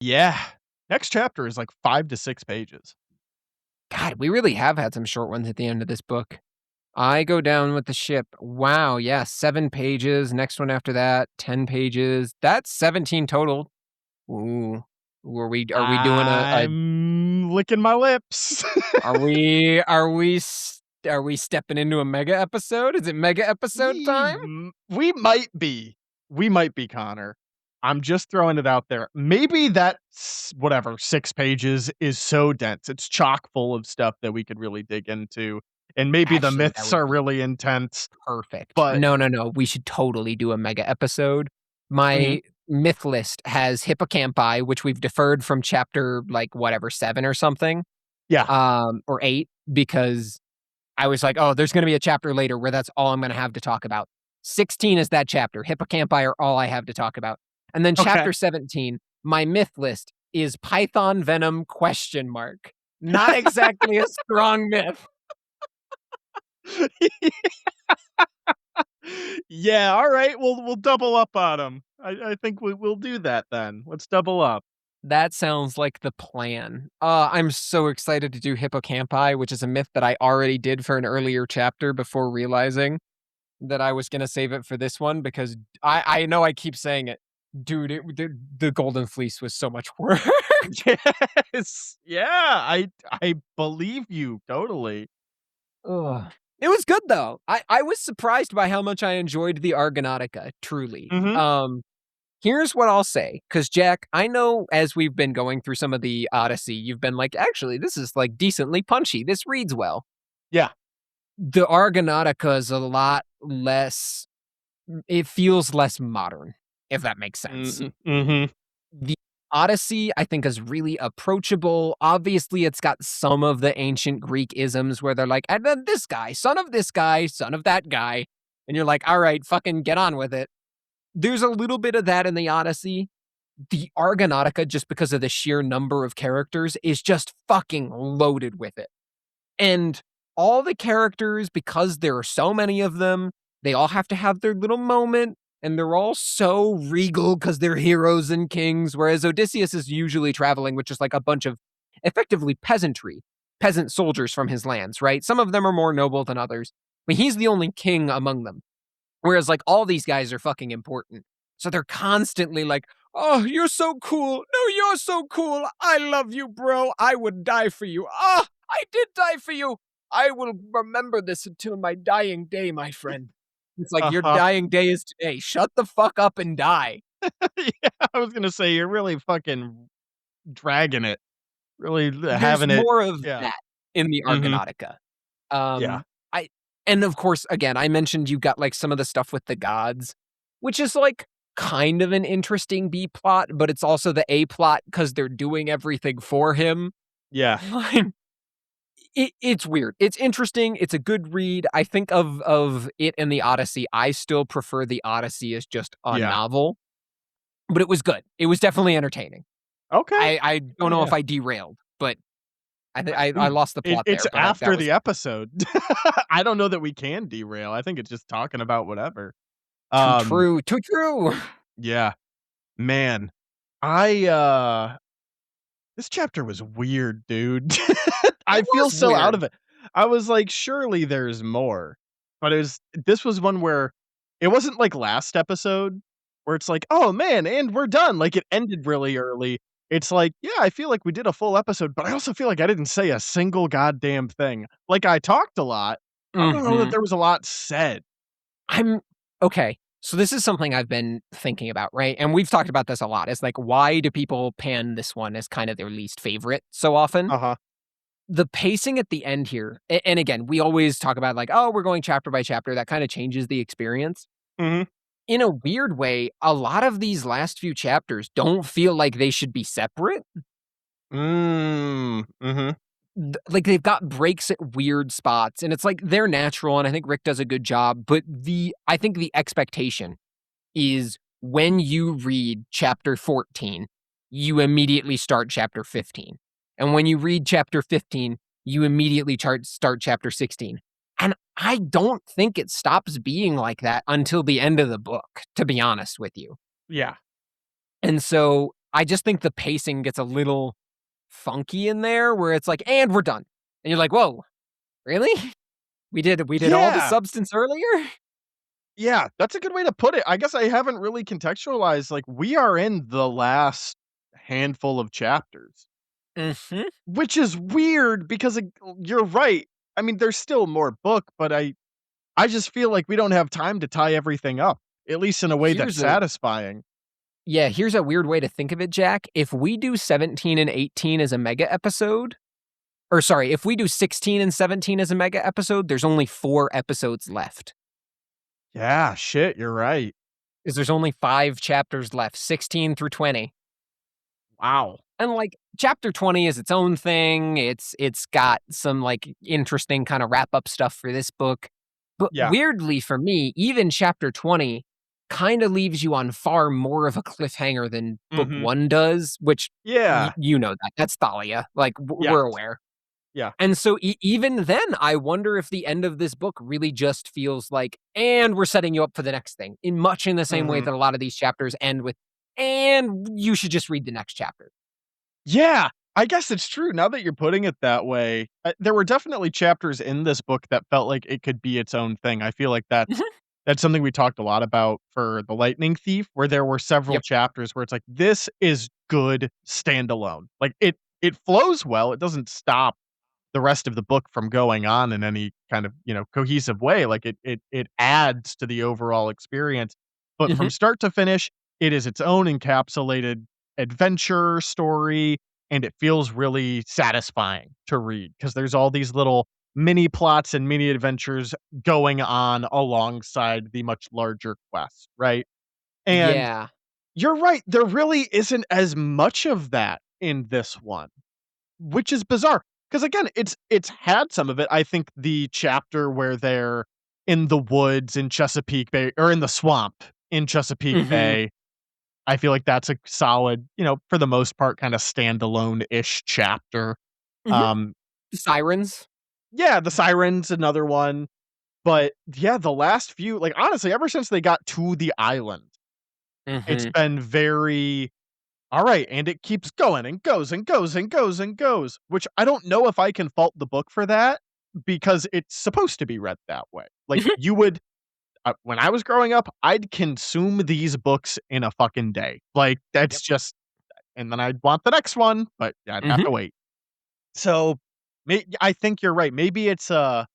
Yeah. Next chapter is like 5 to 6 pages. God, we really have had some short ones at the end of this book. I go down with the ship. Wow, yeah, 7 pages. Next one after that, 10 pages. That's 17 total. Ooh. Are we doing a I'm licking my lips. are we stepping into a mega episode? Is it mega episode time? We might be. We might be, Connor. I'm just throwing it out there. Maybe that whatever 6 pages is so dense. It's chock full of stuff that we could really dig into. And maybe the Actually, that myths would are be really intense, perfect. but No, no, no. We should totally do a mega episode. mhm, My myth list has hippocampi, which we've deferred from chapter like whatever 7 or something, yeah. or 8, because I was like, oh, there's going to be a chapter later where that's all I'm going to have to talk about. 16 is that chapter. Hippocampi are all I have to talk about. And then Okay. chapter 17, my myth list is Python venom question mark. Not exactly a strong myth. Yeah, all right. We'll double up on them. I think we'll do that then. Let's double up. That sounds like the plan. I'm so excited to do hippocampi, which is a myth that I already did for an earlier chapter before realizing that I was gonna save it for this one because I know I keep saying it. Dude, the Golden Fleece was so much work. Yes. Yeah, I believe you totally. Ugh. It was good though. I was surprised by how much I enjoyed the Argonautica, truly. Mhm. Here's what I'll say, because Jack, I know as we've been going through some of the Odyssey, you've been like, actually, this is like decently punchy. This reads well. Yeah. The Argonautica is a lot less, it feels less modern, if that makes sense. Mhm. Mhm. The Odyssey, I think, is really approachable. Obviously, it's got some of the ancient Greek isms where they're like, and then this guy, son of this guy, son of that guy. And you're like, all right, fucking get on with it. There's a little bit of that in the Odyssey. The Argonautica, just because of the sheer number of characters, is just fucking loaded with it. And all the characters, because there are so many of them, they all have to have their little moment, and they're all so regal because they're heroes and kings, whereas Odysseus is usually traveling with just like a bunch of effectively peasantry, peasant soldiers from his lands, right? Some of them are more noble than others, but he's the only king among them. Whereas, like, all these guys are fucking important. So they're constantly like, oh, you're so cool. No, you're so cool. I love you, bro. I would die for you. Ah, I did die for you. I will remember this until my dying day, my friend. It's like, your Uh-huh. dying day is today. Shut the fuck up and die. Yeah, I was gonna say you're really fucking dragging it. Really There's having it. more of Yeah. that in the Mhm. Argonautica. Yeah. I and of course, again, I mentioned you got like some of the stuff with the gods, which is like kind of an interesting B plot, but it's also the A plot because they're doing everything for him. Yeah. Like, it's weird. It's interesting. It's a good read. I think of it and the Odyssey. I still prefer the Odyssey as just a Yeah. novel, but it was good. It was definitely entertaining. Okay. I Yeah, don't know yeah. if I derailed, but I Ooh, lost the plot it's there, but that after was the episode. I don't know that we can derail. I think it's just talking about whatever. too Um, true. Too true. yeah. Man, I, this chapter was weird, dude. It I feel was so out weird. of it. I was like, "Surely there's more." But this was one where it wasn't like last episode where it's like, "Oh, man, and we're done." Like, it ended really early. It's like, "Yeah, I feel like we did a full episode, but I also feel like I didn't say a single goddamn thing." Like, I talked a lot. I don't know that Mhm. there was a lot said. I'm okay. So this is something I've been thinking about, right? And we've talked about this a lot. It's like, why do people pan this one as kind of their least favorite so often? Uh-huh. The pacing at the end here, and again, we always talk about like, oh, we're going chapter by chapter. That kind of changes the experience. Mhm. In a weird way, a lot of these last few chapters don't feel like they should be separate. Mhm. Like they've got breaks at weird spots, and it's like they're natural, and I think Rick does a good job. But I think the expectation is when you read chapter 14, you immediately start chapter 15. And when you read chapter 15, you immediately start chapter 16. And I don't think it stops being like that until the end of the book, to be honest with you. Yeah. And so I just think the pacing gets a little funky in there where it's like, and we're done. And you're like, whoa, really? We did all the Yeah. substance earlier? Yeah, that's a good way to put it. I guess I haven't really contextualized, like, we are in the last handful of chapters, Hmm. which is weird because, you're right. I mean, there's still more book, but I just feel like we don't have time to tie everything up, at least in a way that's Here's a satisfying. Here's a weird way to think of it, Jack. If we do 17 and 18 as a mega episode, or sorry, if we do 16 and 17 as a mega episode, there's only 4 episodes left. Yeah, shit, you're right. Because there's only 5 chapters left, 16 through 20. Wow. And like chapter 20 is its own thing. It's got some like interesting kind of wrap up stuff for this book. But Yeah. weirdly for me, even chapter 20 kind of leaves you on far more of a cliffhanger than book Mhm. 1 does, which Yeah. you know that. That's Thalia. Like Yes. we're aware. Yeah. And so even then, I wonder if the end of this book really just feels like, and we're setting you up for the next thing, in much in the same way Mhm. that a lot of these chapters end with, and you should just read the next chapter. Yeah, I guess it's true now that you're putting it that way. There were definitely chapters in this book that felt like it could be its own thing. I feel like that's That's something we talked a lot about for The Lightning Thief, where there were several Yep. chapters where it's like, "This is good standalone." Like, it flows well, it doesn't stop the rest of the book from going on in any kind of, cohesive way, like, it adds to the overall experience, but Mhm. from start to finish, it is its own encapsulated adventure story, and it feels really satisfying to read because there's all these little mini plots and mini adventures going on alongside the much larger quest, right? And Yeah. you're right, there really isn't as much of that in this one, which is bizarre. Because again, it's had some of it. I think the chapter where they're in the woods in Chesapeake Bay or in the swamp in Chesapeake Mhm. Bay, I feel like that's a solid, for the most part, kinda standalone-ish chapter. Mhm. Um, Sirens. yeah, the Siren's another one. But yeah, the last few, like, honestly, ever since they got to the island, it's Mhm. been very, "All right," and it keeps going and goes and goes and goes and goes, which I don't know if I can fault the book for that because it's supposed to be read that way. Like, Mhm. you would when I was growing up, I'd consume these books in a fucking day. Like, that's Yep. just and then I'd want the next one, but yeah, I'd have Mhm. to wait. So, I think you're right. Maybe it's a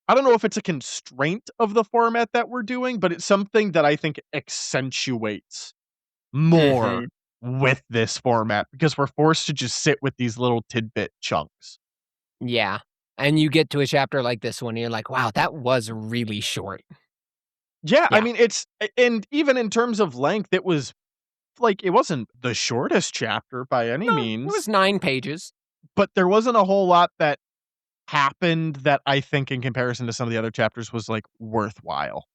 I don't know if it's a constraint of the format that we're doing, but it's something that I think accentuates more Mhm. with this format because we're forced to just sit with these little tidbit chunks. Yeah. And you get to a chapter like this one, and you're like, "Wow, that was really short." Yeah, I Yeah. mean, and even in terms of length, it was like, it wasn't the shortest chapter by any No, it means, was 9 pages. but there wasn't a whole lot that happened that I think in comparison to some of the other chapters was, like, worthwhile.